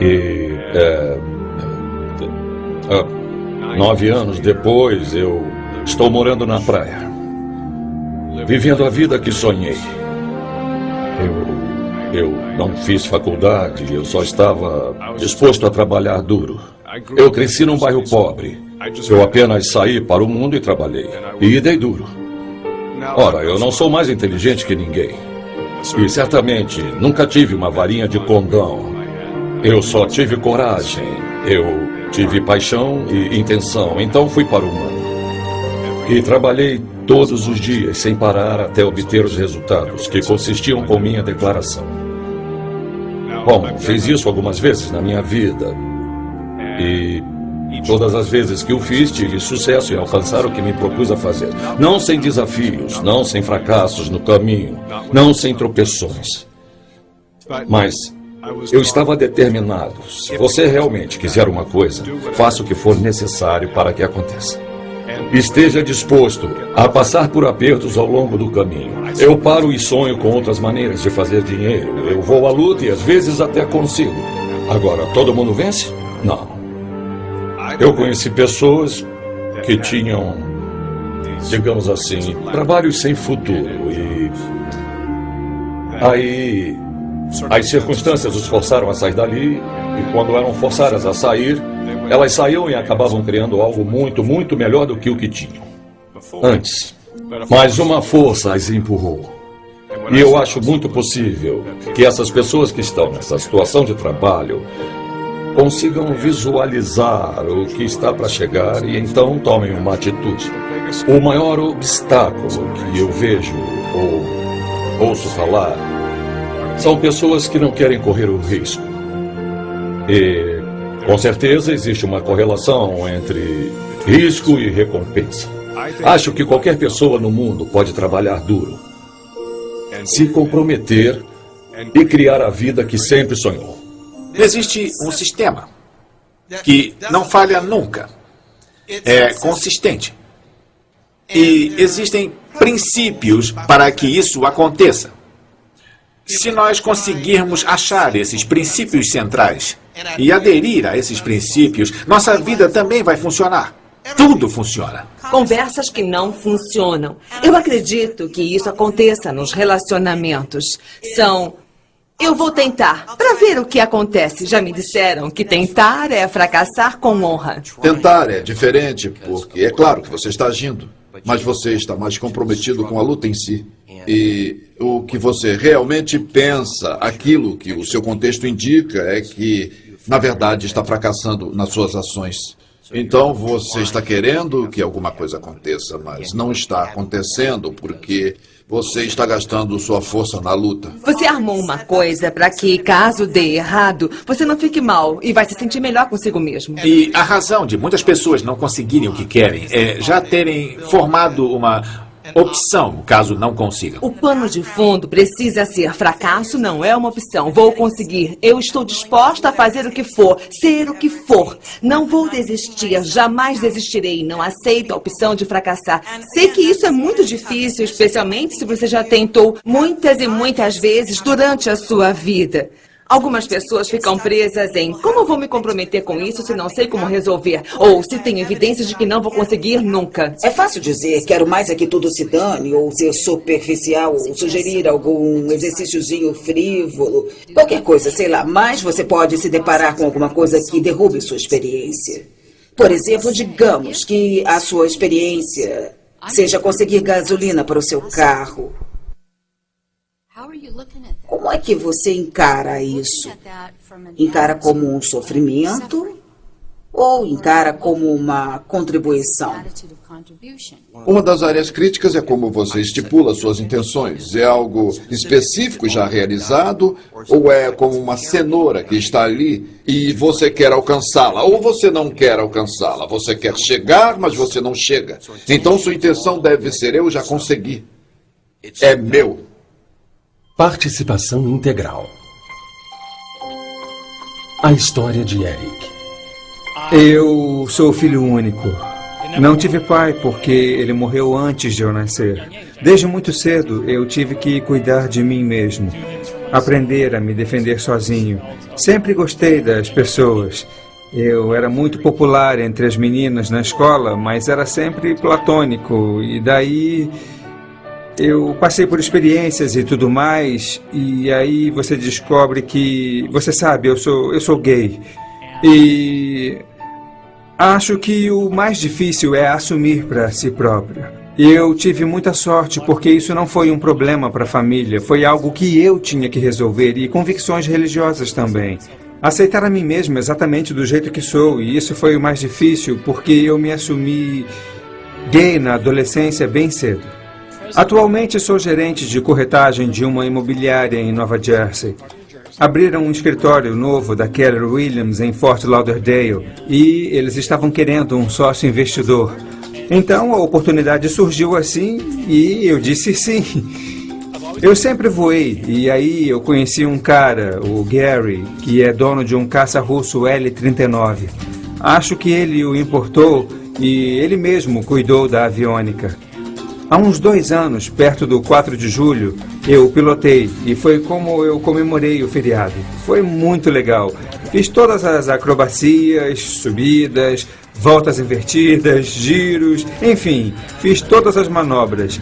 e 9 anos depois eu estou morando na praia. Vivendo a vida que sonhei. Eu não fiz faculdade, eu só estava disposto a trabalhar duro. Eu cresci num bairro pobre. Eu apenas saí para o mundo e trabalhei. E dei duro. Ora, eu não sou mais inteligente que ninguém. E certamente nunca tive uma varinha de condão. Eu só tive coragem. Eu tive paixão e intenção. Então fui para o mundo. E trabalhei todos os dias, sem parar, até obter os resultados, que consistiam com minha declaração. Bom, fiz isso algumas vezes na minha vida. E todas as vezes que o fiz, tive sucesso em alcançar o que me propus a fazer. Não sem desafios, não sem fracassos no caminho, não sem tropeções. Mas eu estava determinado. Se você realmente quiser uma coisa, faça o que for necessário para que aconteça. Esteja disposto a passar por apertos ao longo do caminho. Eu paro e sonho com outras maneiras de fazer dinheiro. Eu vou à luta e às vezes até consigo. Agora, todo mundo vence? Não. Eu conheci pessoas que tinham, digamos assim, trabalhos sem futuro. E aí as circunstâncias os forçaram a sair dali. E quando eram forçadas a sair, elas saíam e acabavam criando algo muito, muito melhor do que o que tinham antes. Mas uma força as empurrou. E eu acho muito possível que essas pessoas que estão nessa situação de trabalho consigam visualizar o que está para chegar e então tomem uma atitude. O maior obstáculo que eu vejo ou ouço falar são pessoas que não querem correr o risco. E com certeza existe uma correlação entre risco e recompensa. Acho que qualquer pessoa no mundo pode trabalhar duro, se comprometer e criar a vida que sempre sonhou. Existe um sistema que não falha nunca. É consistente. E existem princípios para que isso aconteça. Se nós conseguirmos achar esses princípios centrais e aderir a esses princípios, nossa vida também vai funcionar. Tudo funciona. Conversas que não funcionam. Eu acredito que isso aconteça nos relacionamentos. Eu vou tentar, para ver o que acontece. Já me disseram que tentar é fracassar com honra. Tentar é diferente, porque é claro que você está agindo, mas você está mais comprometido com a luta em si. E o que você realmente pensa, aquilo que o seu contexto indica, é que, na verdade, está fracassando nas suas ações. Então, você está querendo que alguma coisa aconteça, mas não está acontecendo porque você está gastando sua força na luta. Você armou uma coisa para que, caso dê errado, você não fique mal e vai se sentir melhor consigo mesmo. E a razão de muitas pessoas não conseguirem o que querem é já terem formado uma opção, caso não consigam. O pano de fundo precisa ser: fracasso não é uma opção. Vou conseguir. Eu estou disposta a fazer o que for, ser o que for. Não vou desistir, jamais desistirei. Não aceito a opção de fracassar. Sei que isso é muito difícil, especialmente se você já tentou muitas e muitas vezes durante a sua vida. Algumas pessoas ficam presas em: como eu vou me comprometer com isso se não sei como resolver? Ou se tenho evidências de que não vou conseguir nunca. É fácil dizer: quero mais é que tudo se dane, ou ser superficial, ou sugerir algum exercíciozinho frívolo. Qualquer coisa, sei lá. Mas você pode se deparar com alguma coisa que derrube sua experiência. Por exemplo, digamos que a sua experiência seja conseguir gasolina para o seu carro. Como é que você encara isso? Encara como um sofrimento ou encara como uma contribuição? Uma das áreas críticas é como você estipula suas intenções. É algo específico já realizado ou é como uma cenoura que está ali e você quer alcançá-la ou você não quer alcançá-la? Você quer chegar, mas você não chega. Então sua intenção deve ser: eu já consegui. É meu. Participação integral. A história de Eric. Eu sou filho único. Não tive pai porque ele morreu antes de eu nascer. Desde muito cedo eu tive que cuidar de mim mesmo, aprender a me defender sozinho. Sempre gostei das pessoas. Eu era muito popular entre as meninas na escola, mas era sempre platônico. E daí eu passei por experiências e tudo mais, e aí você descobre que, você sabe, eu sou gay. E acho que o mais difícil é assumir para si próprio. Eu tive muita sorte porque isso não foi um problema para a família, foi algo que eu tinha que resolver, e convicções religiosas também. Aceitar a mim mesmo exatamente do jeito que sou, e isso foi o mais difícil porque eu me assumi gay na adolescência bem cedo. Atualmente sou gerente de corretagem de uma imobiliária em Nova Jersey. Abriram um escritório novo da Keller Williams em Fort Lauderdale e eles estavam querendo um sócio investidor. Então a oportunidade surgiu assim e eu disse sim. Eu sempre voei e aí eu conheci um cara, o Gary, que é dono de um caça russo L-39. Acho que ele o importou e ele mesmo cuidou da aviônica. Há uns 2 anos, perto do 4 de julho, eu pilotei e foi como eu comemorei o feriado. Foi muito legal. Fiz todas as acrobacias, subidas, voltas invertidas, giros, enfim, fiz todas as manobras.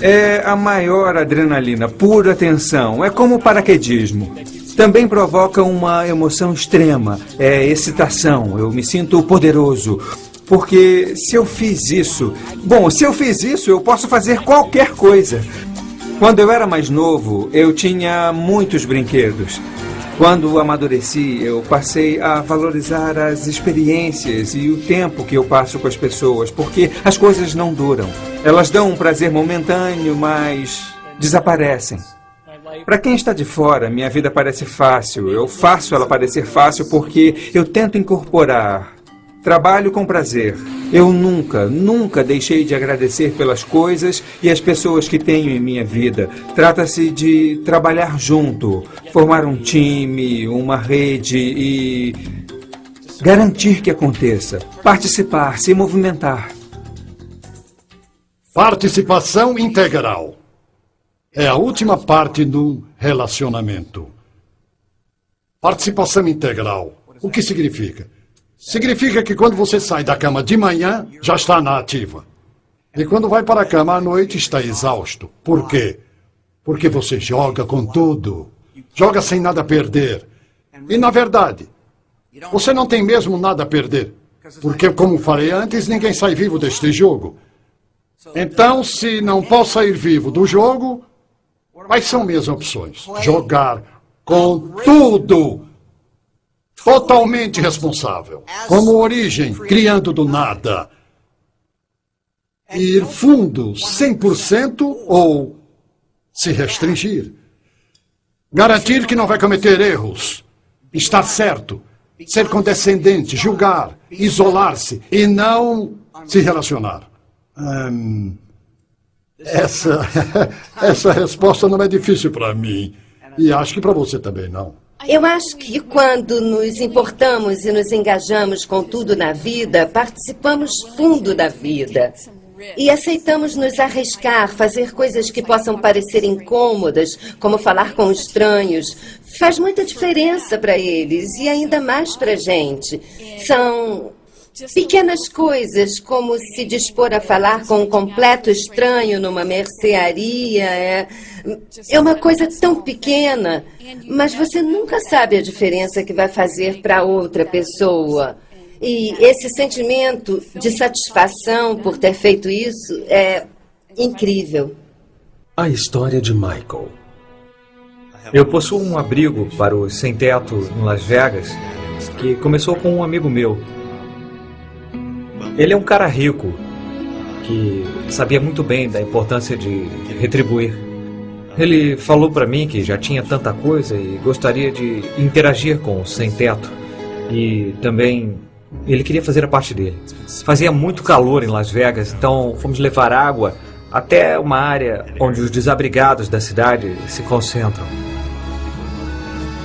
É a maior adrenalina, pura tensão, é como o paraquedismo. Também provoca uma emoção extrema, é excitação, eu me sinto poderoso. Porque se eu fiz isso, eu posso fazer qualquer coisa. Quando eu era mais novo, eu tinha muitos brinquedos. Quando amadureci, eu passei a valorizar as experiências e o tempo que eu passo com as pessoas, porque as coisas não duram. Elas dão um prazer momentâneo, mas desaparecem. Para quem está de fora, minha vida parece fácil. Eu faço ela parecer fácil porque eu tento incorporar, trabalho com prazer. Eu nunca deixei de agradecer pelas coisas e as pessoas que tenho em minha vida. Trata-se de trabalhar junto, formar um time, uma rede e garantir que aconteça. Participar, se movimentar. Participação integral. É a última parte do relacionamento. Participação integral. O que significa? Significa que quando você sai da cama de manhã, já está na ativa. E quando vai para a cama à noite, está exausto. Por quê? Porque você joga com tudo. Joga sem nada a perder. E, na verdade, você não tem mesmo nada a perder. Porque, como falei antes, ninguém sai vivo deste jogo. Então, se não posso sair vivo do jogo, quais são minhas opções? Jogar com tudo. Totalmente responsável. Como origem, criando do nada. Ir fundo 100% ou se restringir. Garantir que não vai cometer erros. Estar certo. Ser condescendente, julgar, isolar-se e não se relacionar. Essa resposta não é difícil para mim. E acho que para você também não. Eu acho que quando nos importamos e nos engajamos com tudo na vida, participamos fundo da vida. E aceitamos nos arriscar, fazer coisas que possam parecer incômodas, como falar com estranhos. Faz muita diferença para eles e ainda mais para a gente. São pequenas coisas, como se dispor a falar com um completo estranho numa mercearia. É uma coisa tão pequena, mas você nunca sabe a diferença que vai fazer para outra pessoa. E esse sentimento de satisfação por ter feito isso é incrível. A história de Michael. Eu possuo um abrigo para os sem-teto em Las Vegas, que começou com um amigo meu. Ele é um cara rico, que sabia muito bem da importância de retribuir. Ele falou para mim que já tinha tanta coisa e gostaria de interagir com os sem-teto. E também ele queria fazer a parte dele. Fazia muito calor em Las Vegas, então fomos levar água até uma área onde os desabrigados da cidade se concentram.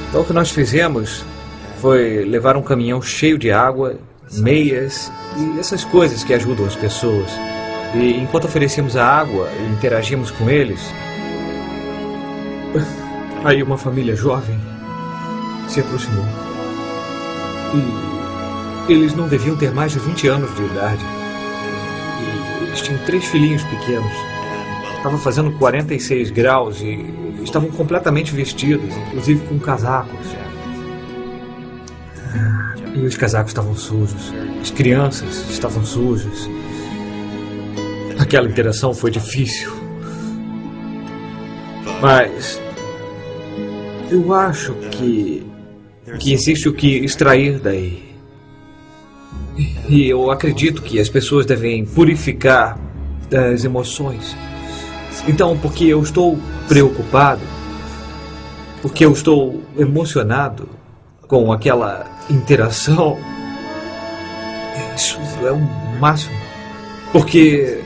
Então o que nós fizemos foi levar um caminhão cheio de água, meias e essas coisas que ajudam as pessoas. E enquanto oferecíamos a água e interagíamos com eles, aí uma família jovem se aproximou. E eles não deviam ter mais de 20 anos de idade. E eles tinham 3 filhinhos pequenos. Estava fazendo 46 graus e estavam completamente vestidos, inclusive com casacos. E os casacos estavam sujos. As crianças estavam sujas. Aquela interação foi difícil. Mas eu acho que existe o que extrair daí. E eu acredito que as pessoas devem purificar das emoções. Então, porque eu estou preocupado, porque eu estou emocionado com aquela interação, isso é o máximo. Porque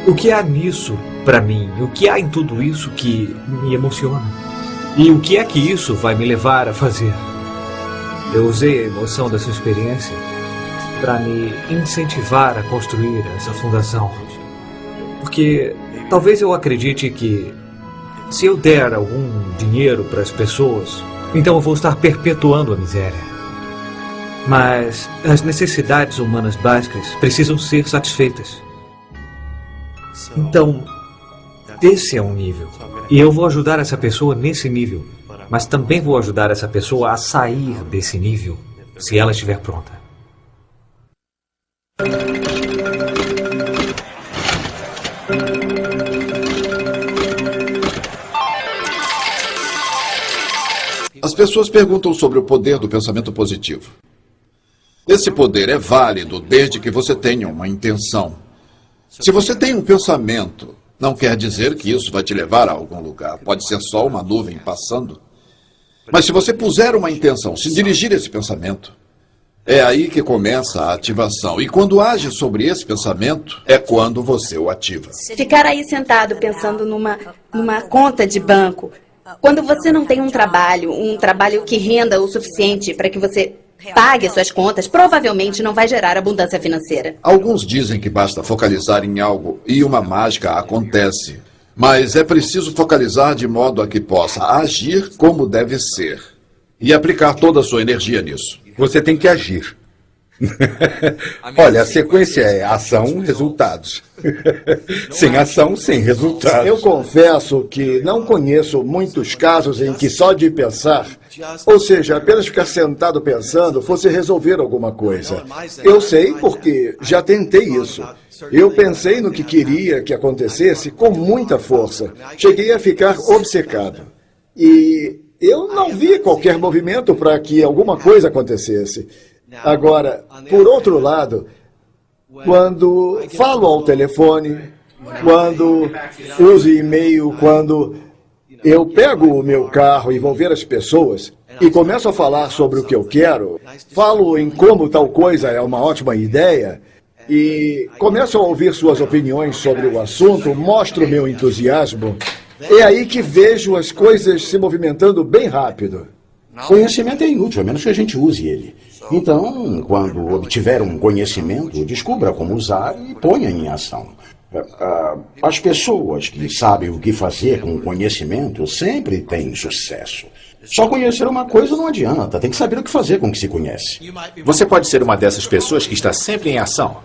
o que há nisso para mim? O que há em tudo isso que me emociona? E o que é que isso vai me levar a fazer? Eu usei a emoção dessa experiência para me incentivar a construir essa fundação. Porque talvez eu acredite que se eu der algum dinheiro para as pessoas, então eu vou estar perpetuando a miséria. Mas as necessidades humanas básicas precisam ser satisfeitas. Então, esse é um nível. E eu vou ajudar essa pessoa nesse nível. Mas também vou ajudar essa pessoa a sair desse nível, se ela estiver pronta. As pessoas perguntam sobre o poder do pensamento positivo. Esse poder é válido desde que você tenha uma intenção. Se você tem um pensamento, não quer dizer que isso vai te levar a algum lugar. Pode ser só uma nuvem passando. Mas se você puser uma intenção, se dirigir esse pensamento, É aí que começa a ativação. E quando age sobre esse pensamento, é quando você o ativa. Ficar aí sentado pensando numa conta de banco, quando você não tem um trabalho que renda o suficiente para que você pague as suas contas, provavelmente não vai gerar abundância financeira. Alguns dizem que basta focalizar em algo e uma mágica acontece. Mas é preciso focalizar de modo a que possa agir como deve ser. E aplicar toda a sua energia nisso. Você tem que agir. Olha, a sequência é ação, resultados. Sem ação, sem resultados. Eu confesso que não conheço muitos casos em que só de pensar, ou seja, apenas ficar sentado pensando, fosse resolver alguma coisa. Eu sei porque já tentei isso. Eu pensei no que queria que acontecesse com muita força. Cheguei a ficar obcecado. E eu não vi qualquer movimento para que alguma coisa acontecesse. Agora, por outro lado, quando falo ao telefone, quando uso e-mail, quando eu pego o meu carro e vou ver as pessoas e começo a falar sobre o que eu quero, falo em como tal coisa é uma ótima ideia e começo a ouvir suas opiniões sobre o assunto, mostro meu entusiasmo, é aí que vejo as coisas se movimentando bem rápido. Conhecimento é inútil, a menos que a gente use ele. Então, quando obtiver um conhecimento, descubra como usar e ponha em ação. As pessoas que sabem o que fazer com o conhecimento sempre têm sucesso. Só conhecer uma coisa não adianta, tem que saber o que fazer com o que se conhece. Você pode ser uma dessas pessoas que está sempre em ação.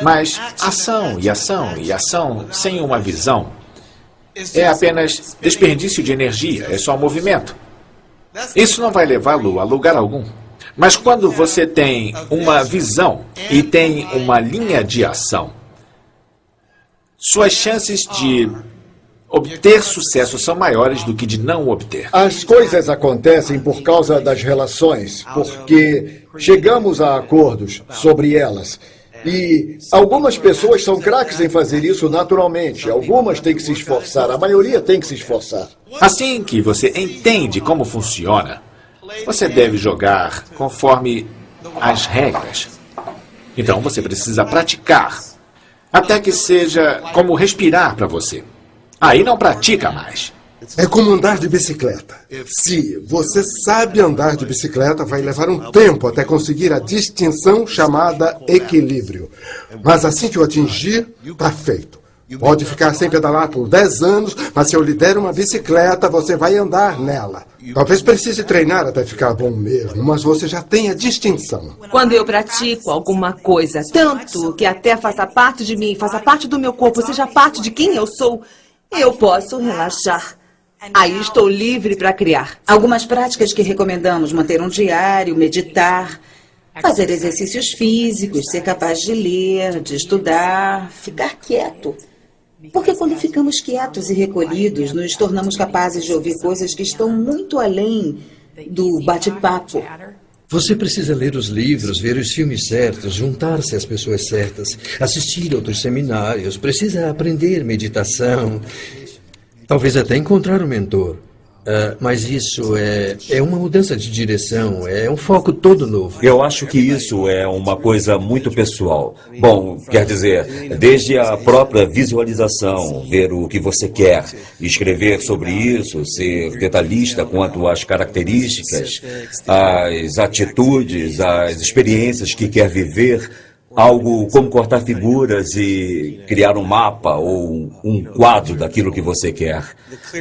Mas ação e ação e ação sem uma visão é apenas desperdício de energia, é só movimento. Isso não vai levá-lo a lugar algum. Mas quando você tem uma visão e tem uma linha de ação, suas chances de obter sucesso são maiores do que de não obter. As coisas acontecem por causa das relações, porque chegamos a acordos sobre elas. E algumas pessoas são craques em fazer isso naturalmente. Algumas têm que se esforçar, a maioria tem que se esforçar. Assim que você entende como funciona, você deve jogar conforme as regras. Então você precisa praticar, até que seja como respirar para você. Aí não pratica mais. É como andar de bicicleta. Se você sabe andar de bicicleta, vai levar um tempo até conseguir a distinção chamada equilíbrio. Mas assim que o atingir, está feito. Pode ficar sem pedalar por 10 anos, mas se eu lhe der uma bicicleta, você vai andar nela. Talvez precise treinar até ficar bom mesmo, mas você já tem a distinção. Quando eu pratico alguma coisa, tanto que até faça parte de mim, faça parte do meu corpo, seja parte de quem eu sou, eu posso relaxar. Aí estou livre para criar. Algumas práticas que recomendamos: manter um diário, meditar, fazer exercícios físicos, ser capaz de ler, de estudar, ficar quieto. Porque quando ficamos quietos e recolhidos, nos tornamos capazes de ouvir coisas que estão muito além do bate-papo. Você precisa ler os livros, ver os filmes certos, juntar-se às pessoas certas, assistir a outros seminários, precisa aprender meditação, talvez até encontrar um mentor. Mas isso é uma mudança de direção, é um foco todo novo. Eu acho que isso é uma coisa muito pessoal. Bom, quer dizer, desde a própria visualização, ver o que você quer, escrever sobre isso, ser detalhista quanto às características, às atitudes, às experiências que quer viver. Algo como cortar figuras e criar um mapa ou um quadro daquilo que você quer.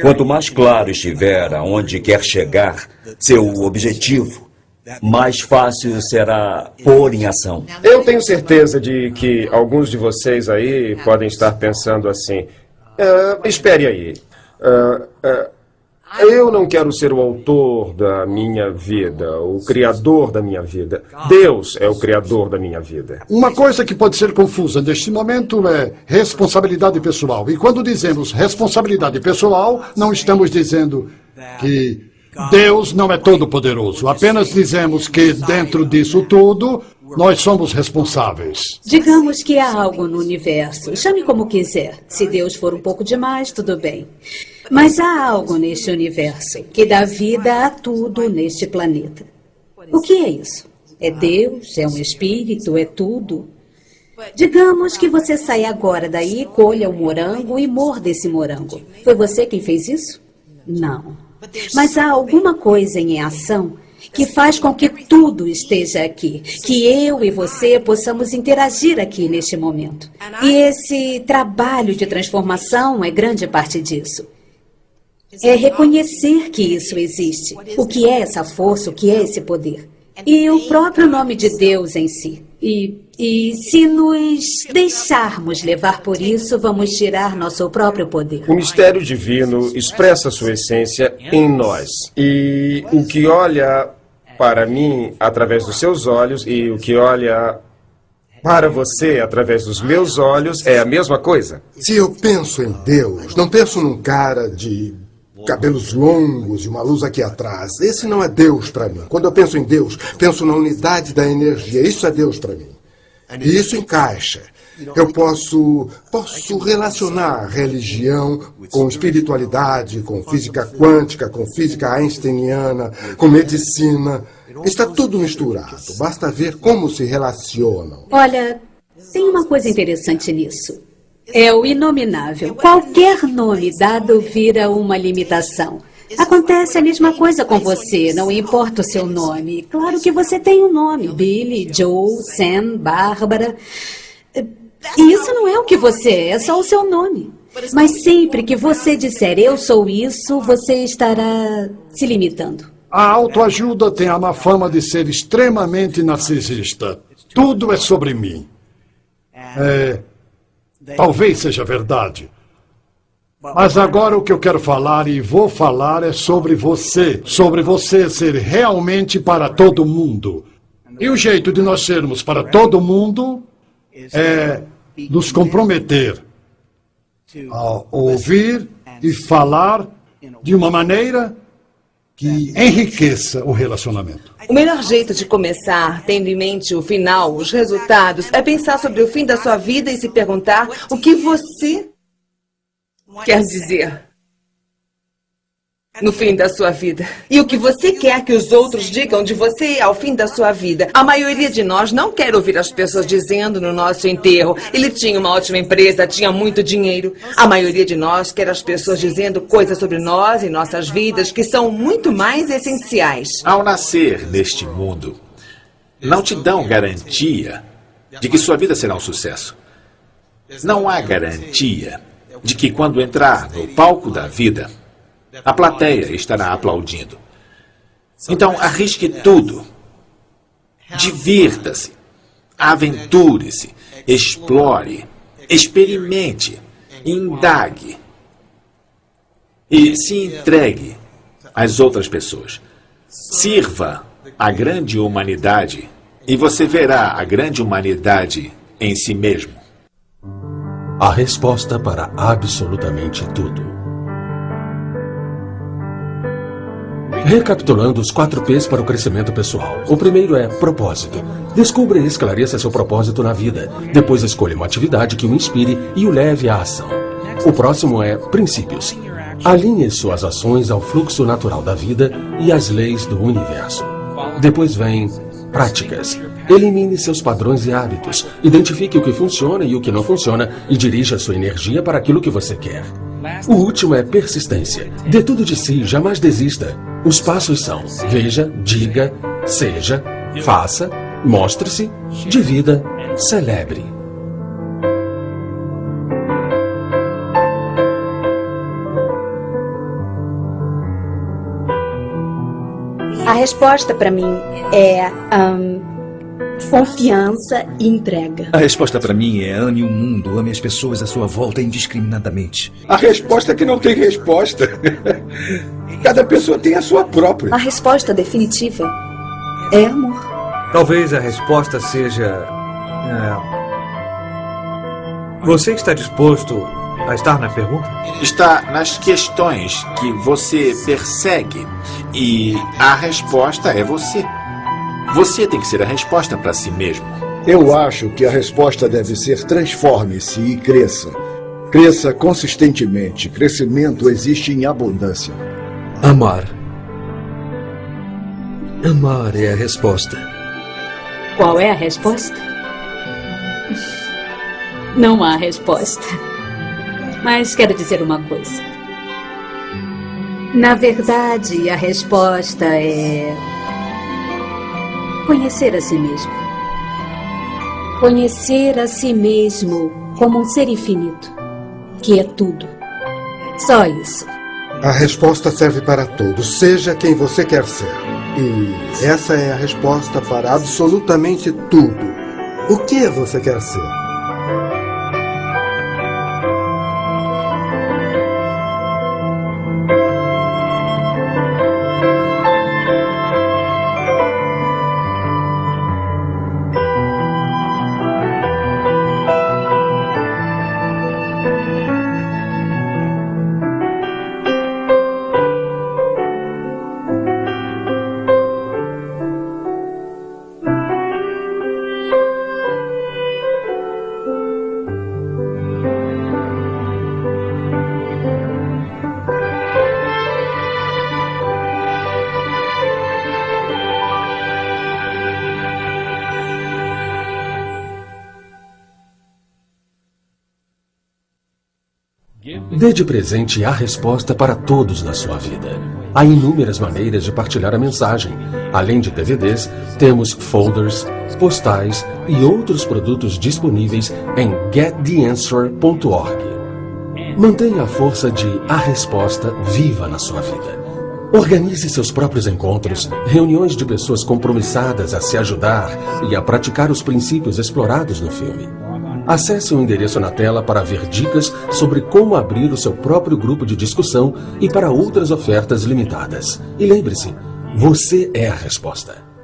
Quanto mais claro estiver aonde quer chegar, seu objetivo, mais fácil será pôr em ação. Eu tenho certeza de que alguns de vocês aí podem estar pensando assim: espere aí. Eu não quero ser o autor da minha vida, o criador da minha vida. Deus é o criador da minha vida. Uma coisa que pode ser confusa neste momento é responsabilidade pessoal. E quando dizemos responsabilidade pessoal, não estamos dizendo que Deus não é todo-poderoso. Apenas dizemos que dentro disso tudo, nós somos responsáveis. Digamos que há algo no universo. Chame como quiser. Se Deus for um pouco demais, tudo bem. Mas há algo neste universo que dá vida a tudo neste planeta. O que é isso? É Deus, é um espírito, é tudo. Digamos que você saia agora daí, colha um morango e morda esse morango. Foi você quem fez isso? Não. Mas há alguma coisa em ação que faz com que tudo esteja aqui, que eu e você possamos interagir aqui neste momento. E esse trabalho de transformação é grande parte disso. É reconhecer que isso existe, o que é essa força, o que é esse poder. E o próprio nome de Deus em si. E se nos deixarmos levar por isso, vamos tirar nosso próprio poder. O mistério divino expressa sua essência em nós. E o que olha para mim através dos seus olhos e o que olha para você através dos meus olhos é a mesma coisa. Se eu penso em Deus, não penso num cara de cabelos longos e uma luz aqui atrás. Esse não é Deus para mim. Quando eu penso em Deus, penso na unidade da energia. Isso é Deus para mim. E isso encaixa. Eu posso relacionar religião com espiritualidade, com física quântica, com física einsteiniana, com medicina. Está tudo misturado. Basta ver como se relacionam. Olha, tem uma coisa interessante nisso. É o inominável. Qualquer nome dado vira uma limitação. Acontece a mesma coisa com você, não importa o seu nome. Claro que você tem um nome. Billy, Joe, Sam, Bárbara. E isso não é o que você é só o seu nome. Mas sempre que você disser eu sou isso, você estará se limitando. A autoajuda tem a má fama de ser extremamente narcisista. Tudo é sobre mim. Talvez seja verdade. Mas agora o que eu quero falar e vou falar é sobre você. Sobre você ser realmente para todo mundo. E o jeito de nós sermos para todo mundo é nos comprometer a ouvir e falar de uma maneira que enriqueça o relacionamento. O melhor jeito de começar, tendo em mente o final, os resultados, é pensar sobre o fim da sua vida e se perguntar o que você quer dizer no fim da sua vida. E o que você quer que os outros digam de você ao fim da sua vida. A maioria de nós não quer ouvir as pessoas dizendo no nosso enterro: ele tinha uma ótima empresa, tinha muito dinheiro. A maioria de nós quer as pessoas dizendo coisas sobre nós e nossas vidas que são muito mais essenciais. Ao nascer neste mundo, não te dão garantia de que sua vida será um sucesso. Não há garantia de que quando entrar no palco da vida, a plateia estará aplaudindo. Então, arrisque tudo. Divirta-se. Aventure-se. Explore. Experimente. Indague. E se entregue às outras pessoas. Sirva a grande humanidade e você verá a grande humanidade em si mesmo. A resposta para absolutamente tudo. Recapitulando os 4 P's para o crescimento pessoal. O primeiro é propósito. Descubra e esclareça seu propósito na vida. Depois escolha uma atividade que o inspire e o leve à ação. O próximo é princípios. Alinhe suas ações ao fluxo natural da vida e às leis do universo. Depois vem práticas. Elimine seus padrões e hábitos. Identifique o que funciona e o que não funciona e dirija sua energia para aquilo que você quer. O último é persistência. Dê tudo de si, jamais desista. Os passos são: veja, diga, seja, faça, mostre-se, divida, celebre. A resposta para mim é confiança e entrega. A resposta para mim é ame o mundo, ame as pessoas à sua volta indiscriminadamente. A resposta é que não tem resposta. Cada pessoa tem a sua própria. A resposta definitiva é amor. Talvez a resposta seja... Você está disposto a estar na pergunta? Está nas questões que você persegue e a resposta é você. Você tem que ser a resposta para si mesmo. Eu acho que a resposta deve ser transforme-se e cresça. Cresça consistentemente. Crescimento existe em abundância. Amar. Amar é a resposta. Qual é a resposta? Não há resposta. Mas quero dizer uma coisa. Na verdade, a resposta é conhecer a si mesmo. Conhecer a si mesmo como um ser infinito, que é tudo. Só isso. A resposta serve para todos, seja quem você quer ser. E essa é a resposta para absolutamente tudo. O que você quer ser? Dê de presente a resposta para todos na sua vida. Há inúmeras maneiras de partilhar a mensagem. Além de DVDs, temos folders, postais e outros produtos disponíveis em gettheanswer.org. Mantenha a força de A Resposta viva na sua vida. Organize seus próprios encontros, reuniões de pessoas compromissadas a se ajudar e a praticar os princípios explorados no filme. Acesse o endereço na tela para ver dicas sobre como abrir o seu próprio grupo de discussão e para outras ofertas limitadas. E lembre-se, você é a resposta.